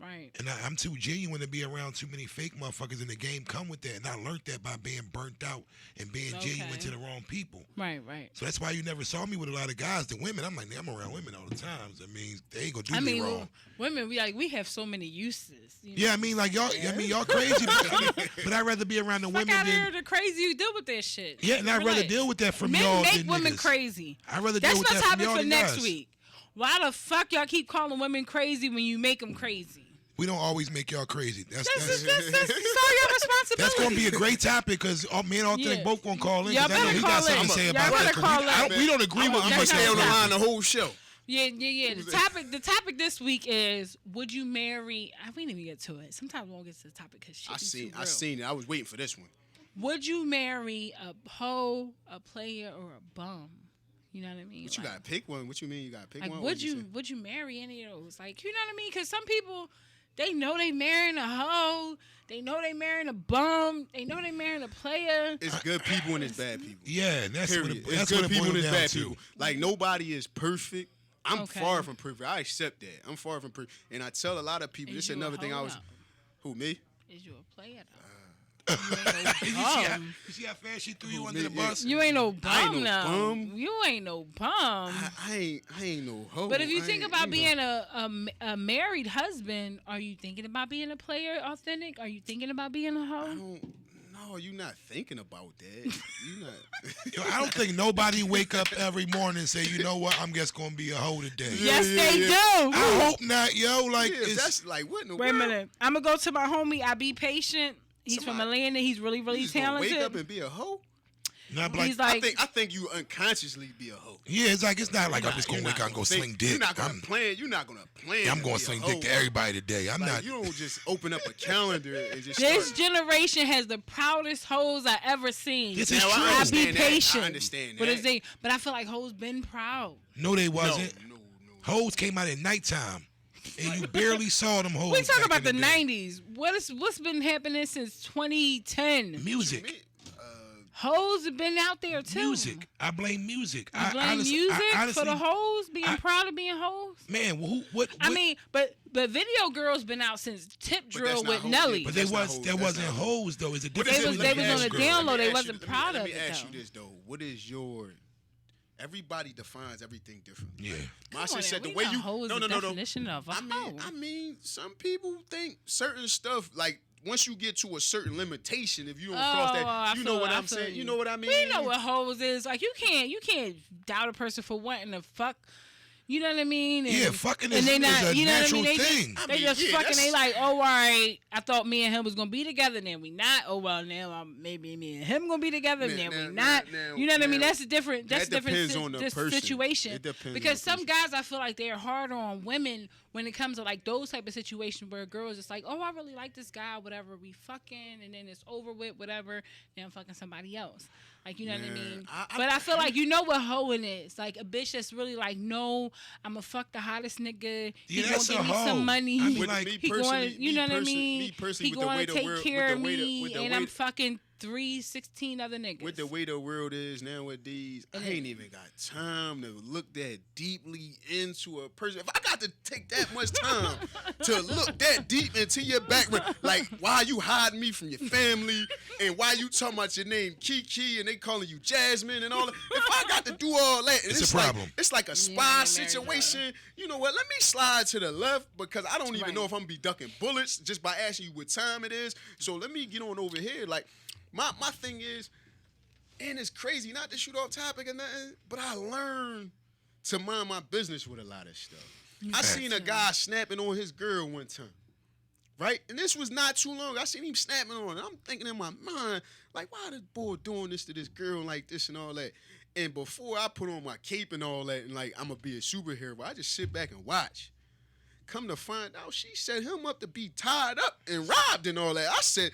Right. And I'm too genuine to be around too many fake motherfuckers, and the game come with that. And I learned that by being burnt out and being genuine to the wrong people. Right. Right. So that's why you never saw me with a lot of guys. The women, I'm like, I'm around women all the time. I mean, they ain't gonna do me wrong. Women, we have so many uses. You know? Yeah, I mean, like y'all, y'all crazy, but I'd rather be around the Fuck women out here, than. the crazy you deal with that shit. Yeah, and I'd rather Relax. deal with that from Men y'all make than women niggas. crazy. I'd rather That's deal with my that from topic y'all for than next guys. week. Why the fuck y'all keep calling women crazy when you make them crazy? We don't always make y'all crazy. That's That's all your responsibility. that's gonna be a great topic because me and Authentic Yeah. both gonna call in. Y'all 'Cause I know better he got call something in. to say Y'all about better that. 'cause call we, in. we don't agree with I'm you. gonna Y'all stay on the gotta line the whole show. Yeah. The topic this week is: would you marry? We didn't even get to it. Sometimes we won't get to the topic because shit be too real. I seen it. I was waiting for this one. Would you marry a hoe, a player, or a bum? You know what I mean? But you gotta pick one. What you mean? You gotta pick Like, one? would you marry any of those? Like, you know what I mean? Because some people, they know they marrying a hoe, they know they marrying a bum, they know they marrying a player. It's good people and it's bad people. Yeah, and that's what Period. it, that's It's what good it people boils and it's down bad to. people. Like nobody is perfect. I'm Okay. far from perfect. I accept that. I'm far from perfect. And I tell a lot of people, Is this is you a another thing I hoe was. though? Who, me? Is you a player though? You see how fast she threw you under the bus? You ain't no bum I ain't no now. bum. You ain't no bum. I ain't no hoe. But if you think about being know. a married husband, are you thinking about being a player authentic? Are you thinking about being a hoe? No, you're not thinking about that. You not. Yo, I don't think nobody wake up every morning and say, you know what, I'm just gonna be a hoe today. Yes, they do. I hope not, yo. Like, Yeah, that's like what in the Wait a world? minute. I'm gonna go to my homie. I be patient. He's from Somebody- Atlanta. He's really, really You just gonna talented. wake up and be a hoe? not like, He's like, I think you unconsciously be a hoe. yeah, it's not like I'm just gonna You're wake not up and go think- sling dick. You're not gonna I'm plan. You're not gonna plan. I'm to gonna be a sling hoe. dick to everybody today. I'm Like, not. You don't just open up a calendar and just. this start. generation has the proudest hoes I ever seen. This is Now, true. I I be understand that. patient. I understand But, that. but I feel like hoes been proud. No, they wasn't. No. Hoes came out at nighttime, and you barely saw them hoes. We talk back about in the day. 90s. What's been happening since 2010? Music. Hoes have been out there too. Music. I blame music. You blame music for the hoes being I- proud of being hoes. Man, well, what? I mean, but video girls been out since Tip But Drill that's not with hoes. Nelly. but That's there not was hoes. there That's wasn't not hoes though. It's a What difference is it? was- between they was a on hoes the girl. down low. Let me They ask wasn't you- proud let of me it, ask though. you this though. What is your? Everybody defines everything differently. Yeah. My Come on, sis said we the way know you. hoe is No, the no, no, no. definition of a hoe. I mean, some people think certain stuff like. Once you get to a certain limitation, if you don't cross I that, you know feel- what I I'm feel saying. You know what I mean? We know what hoes is. Like you can't doubt a person for wanting to fuck. You know what I mean? And, Yeah, fucking and is- they is not, a you know natural what I mean? thing. They just yeah, fucking. They that's- like, oh, all right. I thought me and him was gonna be together. Then we not. Oh well, now maybe me and him gonna be together. Now- Then we now- not. now- You know what I mean? now, That's a different. That's that a different depends on the this person. situation. It depends on because the some guys, I feel like they're hard on women when it comes to like those type of situations where girls just like, oh, I really like this guy, whatever. We fucking, and then it's over with, whatever. Then I'm fucking somebody else. Like, you know what I mean? But I feel like you know what hoeing is. Like a bitch that's really like, no, I'm gonna fuck the hottest nigga. He Yeah, gonna that's give a me hoe. some money. I mean, With like, me he personally, going, you me know what I personally- mean? me personally, He with the way going the to take world- care with of the way the- me, with the and way I'm the- fucking 16 other niggas. With the way the world is nowadays, I ain't even got time to look that deeply into a person. If I got to take that much time to look that deep into your background, like why you hiding me from your family and why you talking about your name Kiki and they calling you Jasmine and all that. If I got to do all that, and It's a like, problem. it's like a I spy ain't married situation. You know what? Let me slide to the left because I don't even Right. know if I'm gonna be ducking bullets just by asking you what time it is. So let me get on over here. Like my thing is, and it's crazy, not to shoot off topic or nothing, but I learned to mind my business with a lot of stuff. I seen a guy snapping on his girl one time, right? And this was not too long. I seen him snapping on her. I'm thinking in my mind, like, why this boy doing this to this girl like this and all that? And before I put on my cape and all that and like, I'm going to be a superhero, I just sit back and watch. Come to find out, she set him up to be tied up and robbed and all that. I said,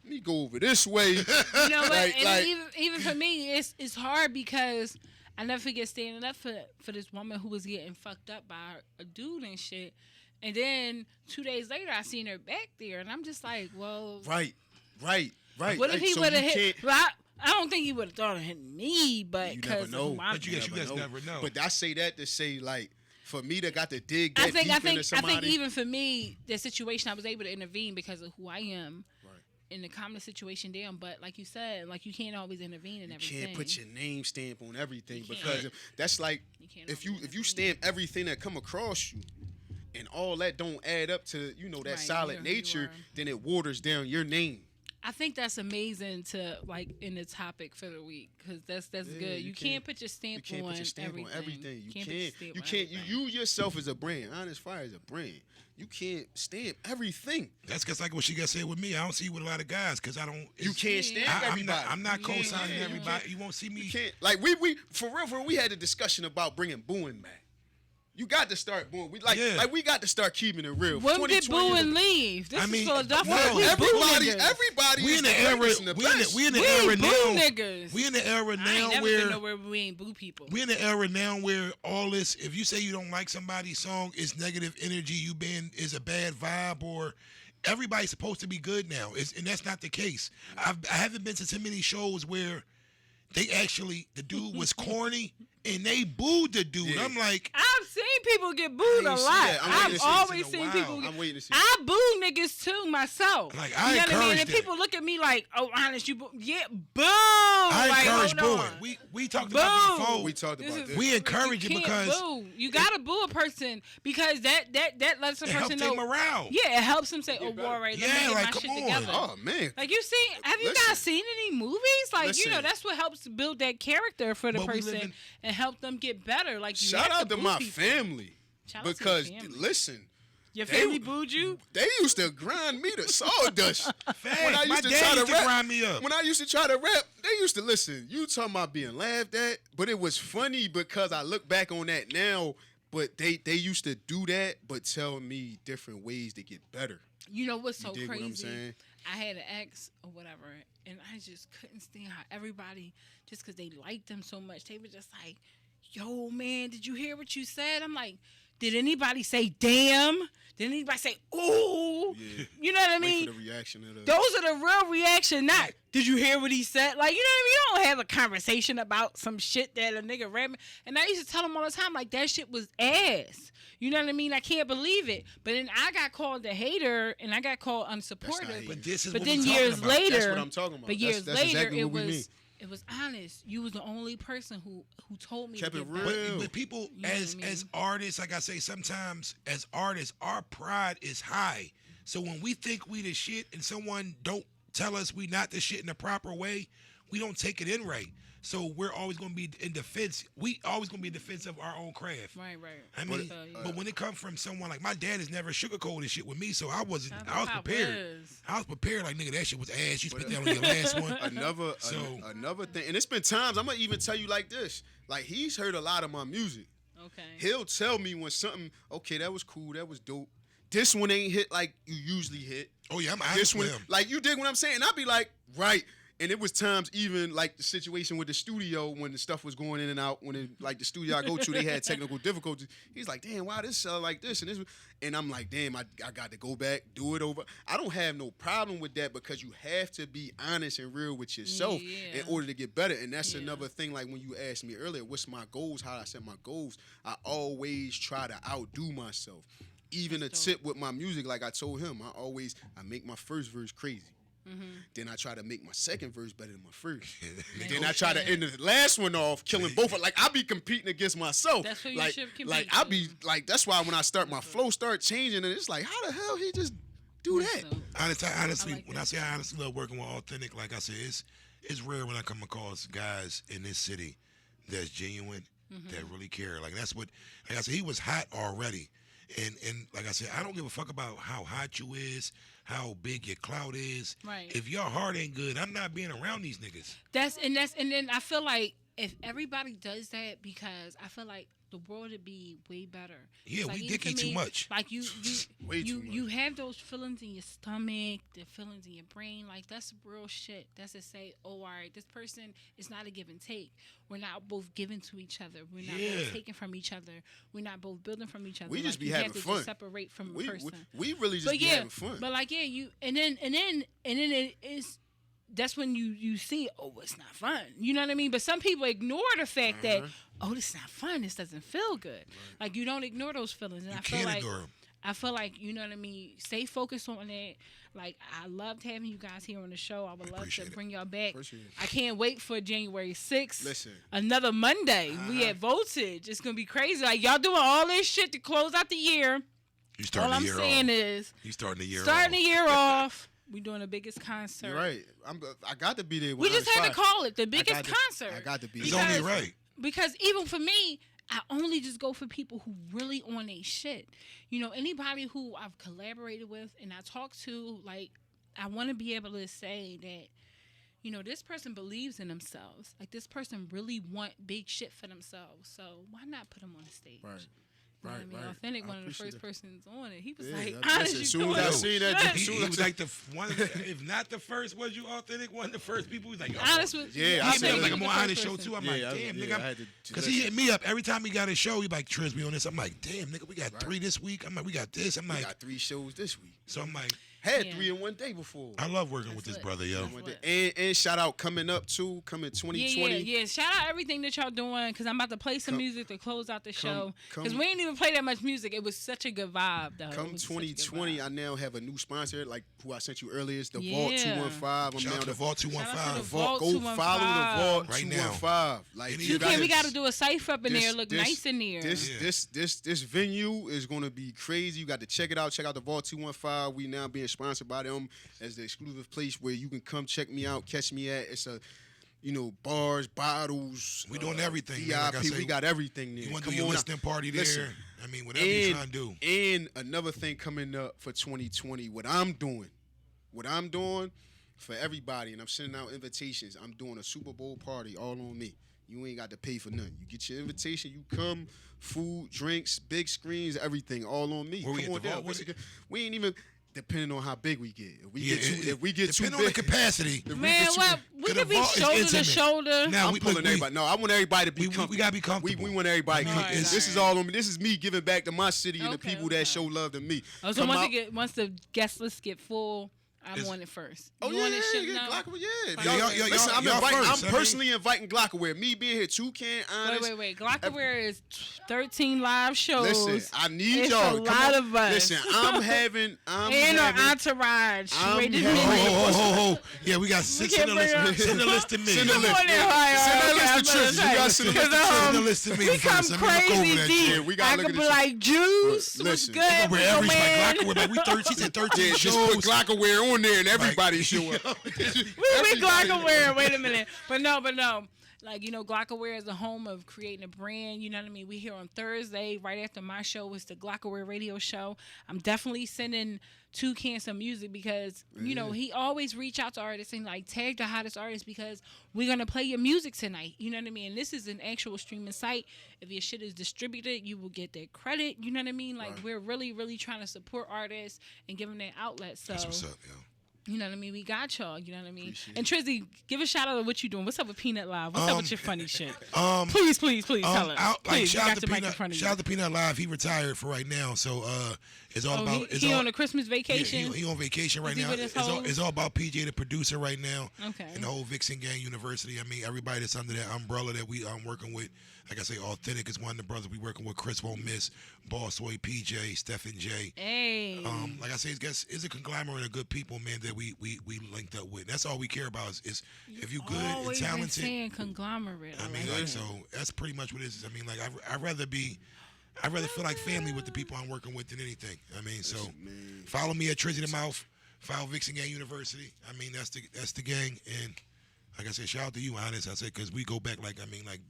let me go over this way. You know what? Like- and like- even for me, it's hard because I never forget standing up for this woman who was getting fucked up by a dude and shit. And then 2 days later, I seen her back there, and I'm just like, well, Right. what if Like, he so would have you hit? can't- Well, I don't think he would have thought of hitting me, but You never because know. But you guys never know. But I say that to say, like, for me to got to dig that I think deep into somebody. even for me, the situation I was able to intervene because of who I am. In the common situation, damn. But like you said, like you can't always intervene in everything. You can't put your name stamp on everything You can't. because that's like can't if always you stamp everything that come across you, and all that don't add up to that Right, solid you're who you nature, are. then it waters down your name. I think that's amazing to like in the topic for the week because that's Yeah, good. You can't put your stamp You can't on put your stamp everything. on everything. You put your can't. stamp You on can't. You everything. yourself as a brand. HonestPhire is a brand. You can't stamp everything. That's just like what she got said with me. I don't see you with a lot of guys because I don't. You can't stamp I'm everybody. not. I'm not co-signing Yeah, everybody. You won't see me. You can't. Like we for real, we had a discussion about bringing booing back. You got to start booing. We got to start keeping it real. When did 2020 booing leave? This I mean, is Philadelphia. well, we everybody We in is the era. greatest and the best. We in the We era boo now. niggas. We in the era I ain't now never where been nowhere where we ain't boo people. we in the era now where all this. If you say you don't like somebody's song, it's negative energy. Is a bad vibe or. Everybody's supposed to be good now, and that's not the case. I haven't been to too many shows where they actually the dude was corny and they booed the dude. Yeah. I'm like, I've seen people get booed a ain't see lot. that. I'm waiting I've to see it. always It's been seen a people. while. I'm waiting to see. I boo niggas too myself. Like, you I know what I mean? encourage And that. people look at me like, "Oh, honest, you boo." Yeah, boo. I like, encourage hold booing. on. We talked about it Boo. before. We talked about this. We encourage it You can't because boo. You gotta boo a person because that lets a it person helps know. their morale. Yeah, it helps them say, "Oh, well, all right, let me Yeah, get like, my come shit on. together." Oh man. Like you see, have you Listen. guys seen any movies? Like Listen. that's what helps to build that character for the But we live person in- and help them get better. Like you Shout have out to boo my people. family Shout out to your because family. listen, Your they- family booed you. they used to grind me to sawdust. Facts. My dad used to grind me up. When I used to try to rap, they used to listen. You talking about being laughed at, but it was funny because I look back on that now. But they used to do that, but tell me different ways to get better. You know what's so dig what I'm crazy? saying? I had an ex or whatever, and I just couldn't stand how everybody, just because they liked them so much, they were just like, "Yo, man, did you hear what you said?" I'm like, did anybody say "damn"? Did anybody say "ooh"? Yeah. You know what I Wait mean? for the reaction of the. Those are the real reaction, not did you hear what he said? Like, you know what I mean? You don't have a conversation about some shit that a nigga rapping. And I used to tell him all the time, like, that shit was ass. You know what I mean? I can't believe it. But then I got called a hater and I got called unsupportive. hating. But this is But what then we talking years about. later, That's what I'm talking about. But years That's later, exactly it what we mean. was honest. You was the only person who told me Kept to it get real. better. But people, You know what as I mean? as artists, like I say, sometimes as artists, our pride is high. So when we think we the shit and someone don't tell us we not the shit in the proper way, we don't take it in right. So we're always going to be in defense. We always going to be in defense of our own craft. Right. I mean, So, yeah. but when it comes from someone like my dad has never sugarcoated shit with me, so I was How prepared. was. I was prepared. Like, nigga, that shit was ass. You spit that on your last one. Another thing, and it's been times I'm gonna even tell you like this. Like he's heard a lot of my music. Okay. He'll tell me when something, okay, that was cool, that was dope. This one ain't hit like you usually hit. Oh yeah, I'm This honest one, with him. like you dig what I'm saying? And I'd be like, right. And it was times even like the situation with the studio when the stuff was going in and out. When it, like the studio I go to, they had technical difficulties. He's like, damn, why this sound like this and this? And I'm like, damn, I got to go back, do it over. I don't have no problem with that because you have to be honest and real with yourself Yeah. in order to get better. And that's Yeah. another thing. Like when you asked me earlier, what's my goals? How I set my goals? I always try to outdo myself. Even a tip with my music, like I told him, I make my first verse crazy. Then I try to make my second verse better than my first. Then I try to end the last one off, killing both. Like I be competing against myself. That's what you like, should compete like I be with. like that's why when I start my flow start changing and it's like how the hell he just do that? So, Honestly, I like when that. I say I honestly love working with Authentic, like I said, it's rare when I come across guys in this city that's genuine, that really care. Like that's what, like I said, he was hot already, and like I said, I don't give a fuck about how hot you is, how big your clout is. Right. If your heart ain't good, I'm not being around these niggas. and then I feel like if everybody does that, because I feel like the world would be way better. Yeah, It's like, we even dicky for too me, much. Like Way too you much. have those feelings in your stomach, the feelings in your brain. Like that's real shit. That's to say, oh, all right, this person is not a give and take. We're not both giving to each other. We're not Yeah. both taking from each other. We're not both building from each other. We just Like, be you having have to fun. Just separate from a person. We really just But be yeah, having fun. but like yeah, you and then it is. That's when you see, oh, it's not fun. You know what I mean? But some people ignore the fact that, oh, this is not fun. This doesn't feel good. Like you don't ignore those feelings. And You I feel can't like ignore 'em. I feel like, you know what I mean, stay focused on it. Like I loved having you guys here on the show. I would love to Appreciate it. bring y'all back. Appreciate it. I can't wait for January 6th. Listen. Another Monday. We at Voltage. It's gonna be crazy. Like y'all doing all this shit to close out the year. You starting All the I'm year saying off. is You starting the year starting the off. year off. We doing the biggest concert. You're right. I got to be there. We just had to HonestPhire. call it the biggest got to- concert. I got to be It's there. only right. Because even for me, I only just go for people who really on their shit. You know, anybody who I've collaborated with and I talk to, like, I want to be able to say that, you know, this person believes in themselves. Like, this person really want big shit for themselves. So why not put them on the stage? Right. You know what I mean? Authentic, one of the first persons on it. He was Yeah, like, that's- honest, as you soon as doing I it. seen that, Shit. as He soon was like one, if not the first, was you Authentic? One of the first people. He was like, Honest with Yeah, I I said said it. like the I'm on first honest show person. too. I'm Yeah, like, I- damn, yeah, I nigga, had to do because that he shit. hit me up every time he got a show. He like, Triz, me on this. I'm like, damn, nigga, we got 3 this week. I'm like, we got this. I'm We like, got 3 shows this week. so I'm like, Had Yeah. 3 in one day before. I love working with this lit. brother, yo. That's lit. And shout out coming up too, coming 2020. Yeah. Shout out everything that y'all doing because I'm about to play some music to close out the show. Because we ain't even play that much music. It was such a good vibe, though. Come 2020, I now have a new sponsor, like who I sent you earlier. It's the Yeah. Vault 215. I'm Shout now out to the Vault Shout out to 215. the Vault. Go 215. follow the Vault Right 215. Like Any you event, We guys- got to do a cipher up in there. Look this- nice in there. This venue is gonna be crazy. You got to check it out. Check out the Vault 215. We now being sponsored by them as the exclusive place where you can come check me out, catch me at. It's a, bars, bottles. We doing everything, VIP. man. Like I say, we got everything there. You want to Come do your on out. listening party there? Listen, I mean, whatever you're trying to do. And another thing coming up for 2020, what I'm doing for everybody, and I'm sending out invitations. I'm doing a Super Bowl party all on me. You ain't got to pay for nothing. You get your invitation, you come, food, drinks, big screens, everything, all on me. Where we Come at, on the down. Vault? What's it? We ain't even depending on how big we get. Yeah, If we get too depending big, on the capacity. Man, what? We Cause could the be Vault is shoulder to intimate. shoulder. Now I'm we pulling look, everybody. No, I want everybody to be we comfortable. gotta be comfortable. We want everybody to All come. right, This all is right. all on me. This is me giving back to my city and the Okay, people okay. that show love to me. Oh, so Come out. once the guest list get full, I'm Is- on it first. Oh you yeah, want this shit yeah, now? Glockaware, yeah. Fine. Y'all- Listen, I'm y'all inviting. first, I'm personally inviting Glockaware. Me being here, Toucan, honest. Wait. Glockaware is 13 live shows. Listen, I need It's y'all. a Come lot on. of us. Listen, I'm and our entourage. I'm Wait a having- minute. Oh. Yeah, we got send can't the bring list. up- Send the list to me. Send the I'm list. on there, high. Send that Okay, list I'm to gonna Tris. You say. gotta send the list to Cause, Tris. Send the list to me. we come first. Let me look over crazy that deep. shit. Yeah, we gotta I look could at be this. like, Juice, what's Listen. good, We're real every man? like we 13. She said 13 Yeah, just shows. put Glockaware on there and everybody show up. We Everybody- Glockaware. Wait a minute. But no. Like, Glockaware is the home of creating a brand. You know what I mean? We here on Thursday, right after my show, is the Glockaware radio show. I'm definitely sending Toucan some music because, he always reach out to artists and, like, tag the hottest artists because we're going to play your music tonight. You know what I mean? And this is an actual streaming site. If your shit is distributed, you will get that credit. You know what I mean? Like, we're really, really trying to support artists and give them that outlet. So, That's what's up, yo. you know what I mean? We got y'all. You know what I mean? And Trizzy, give a shout out to what you doing. What's up with Peanut Live? What's up with your funny shit? Please tell us. Please, you shout got out to your mic in Peanut. front of you. Shout out to Peanut Live. He retired for right now, so it's all about. It's he all, on a Christmas vacation. Yeah, he on vacation right he now. with his It's all about PJ, the producer, right now. Okay. And the whole Vixen Gang University. I mean, everybody that's under that umbrella that we working with. Like I say, Authentic is one of the brothers we working with. Chris Won't Miss, Boss Boy, PJ, Stephen J. Hey. Like I say, it's a conglomerate of good people, man, that we linked up with. That's all we care about is if you good and Always been talented. saying conglomerate. I mean, like, so that's pretty much what it is. I mean, like, I'd rather feel like family with the people I'm working with than anything. I mean, so follow me at Trizzy the Mouth, follow Vixen Gang University. I mean, that's the gang. And like I said, shout out to you, Honest. I said, because we go back like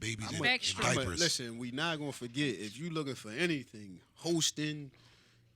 babies in diapers. Listen, we not gonna forget if you looking for anything, hosting,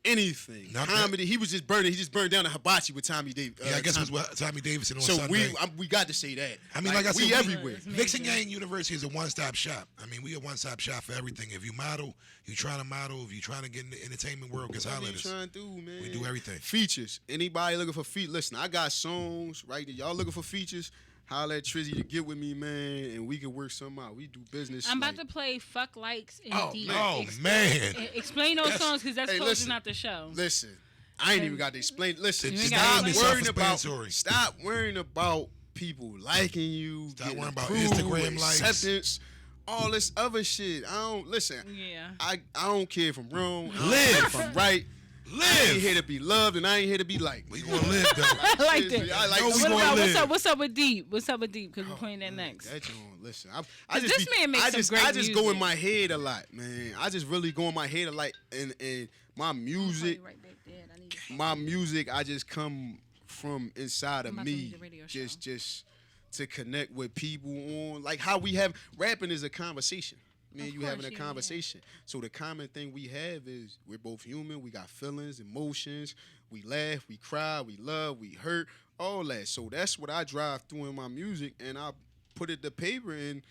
anything, Not comedy. He just burned down the hibachi with Tommy Davis. Yeah, I guess it was Tommy Davidson on So Sunday. we got to say that. I mean, like I said, we everywhere. Vixen Gang University is a one-stop shop. I mean, we a one-stop shop for everything. If you model, you trying to model. If you trying to get in the entertainment world, guess What holler you at us. trying to do, man? We do everything. Features. Anybody looking for features? Listen, I got songs right there. Y'all looking for features? Holla at Trizzy to get with me, man, and we can work something out. We do business. I'm about to play Fuck Likes and Deep. Oh, man. Explain those songs because that's Hey, closing listen. out the show. Listen, I ain't even got to explain. Listen, You ain't stop gotta explain. Self-explanatory. Stop worrying about people liking you. Stop getting worrying about approved, Instagram likes. acceptance, all this other shit. I don't listen. Yeah. I don't care if I'm wrong. I don't Live. care if I'm right. I ain't Live. here to be loved, and I ain't here to be liked. We gonna live though. I like Seriously, that. I like No, this. we What gonna about live. what's up with Deep? What's up with Deep? Because we're playing that next. That joint, listen, I 'Cause just this man makes I some just, great I just go in music. my head a lot, man. I just really go in my head a lot, and my music, Right back there. I need to- my music, I just come from inside I'm of about to me, leave the radio show. just to connect with people on like how we have rapping is a conversation. Me and Of you course, having a yeah. conversation. So the common thing we have is we're both human. We got feelings, emotions. We laugh, we cry, we love, we hurt, all that. So that's what I drive through in my music, and I put it to paper, and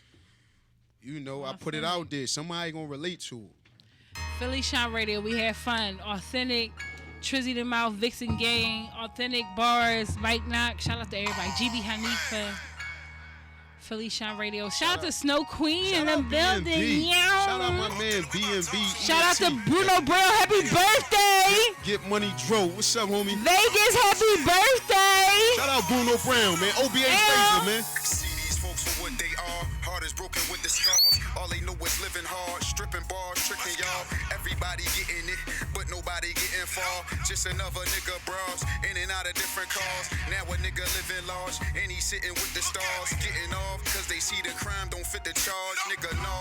I put it out there. Somebody gonna relate to it. PhillyShine Radio. We have fun. Authentic. Trizzy the Mouth, Vixen Gang, Authentic Bars, Mike Knock. Shout out to everybody. GB Hanifa. PhillyShine Radio. Shout out to Snow Queen in Shout the out building. B&B. Yeah. Shout out my man B&B. Shout out to Bruno Brown. Happy birthday. Get Money Dro. What's up, homie? Vegas, happy birthday. Shout out Bruno Brown, man. OBA Station, man. See these folks for what they are. Heart is broken with the scars. All they know is living hard. Stripping bars, tricking y'all. Everybody getting it, but nobody getting far. Just another nigga bros. In and out of different cars. Now a nigga living large. And he sitting with the stars. Getting off, cause they see the crime don't fit the charge. Nigga, no.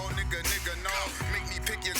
Make me pick your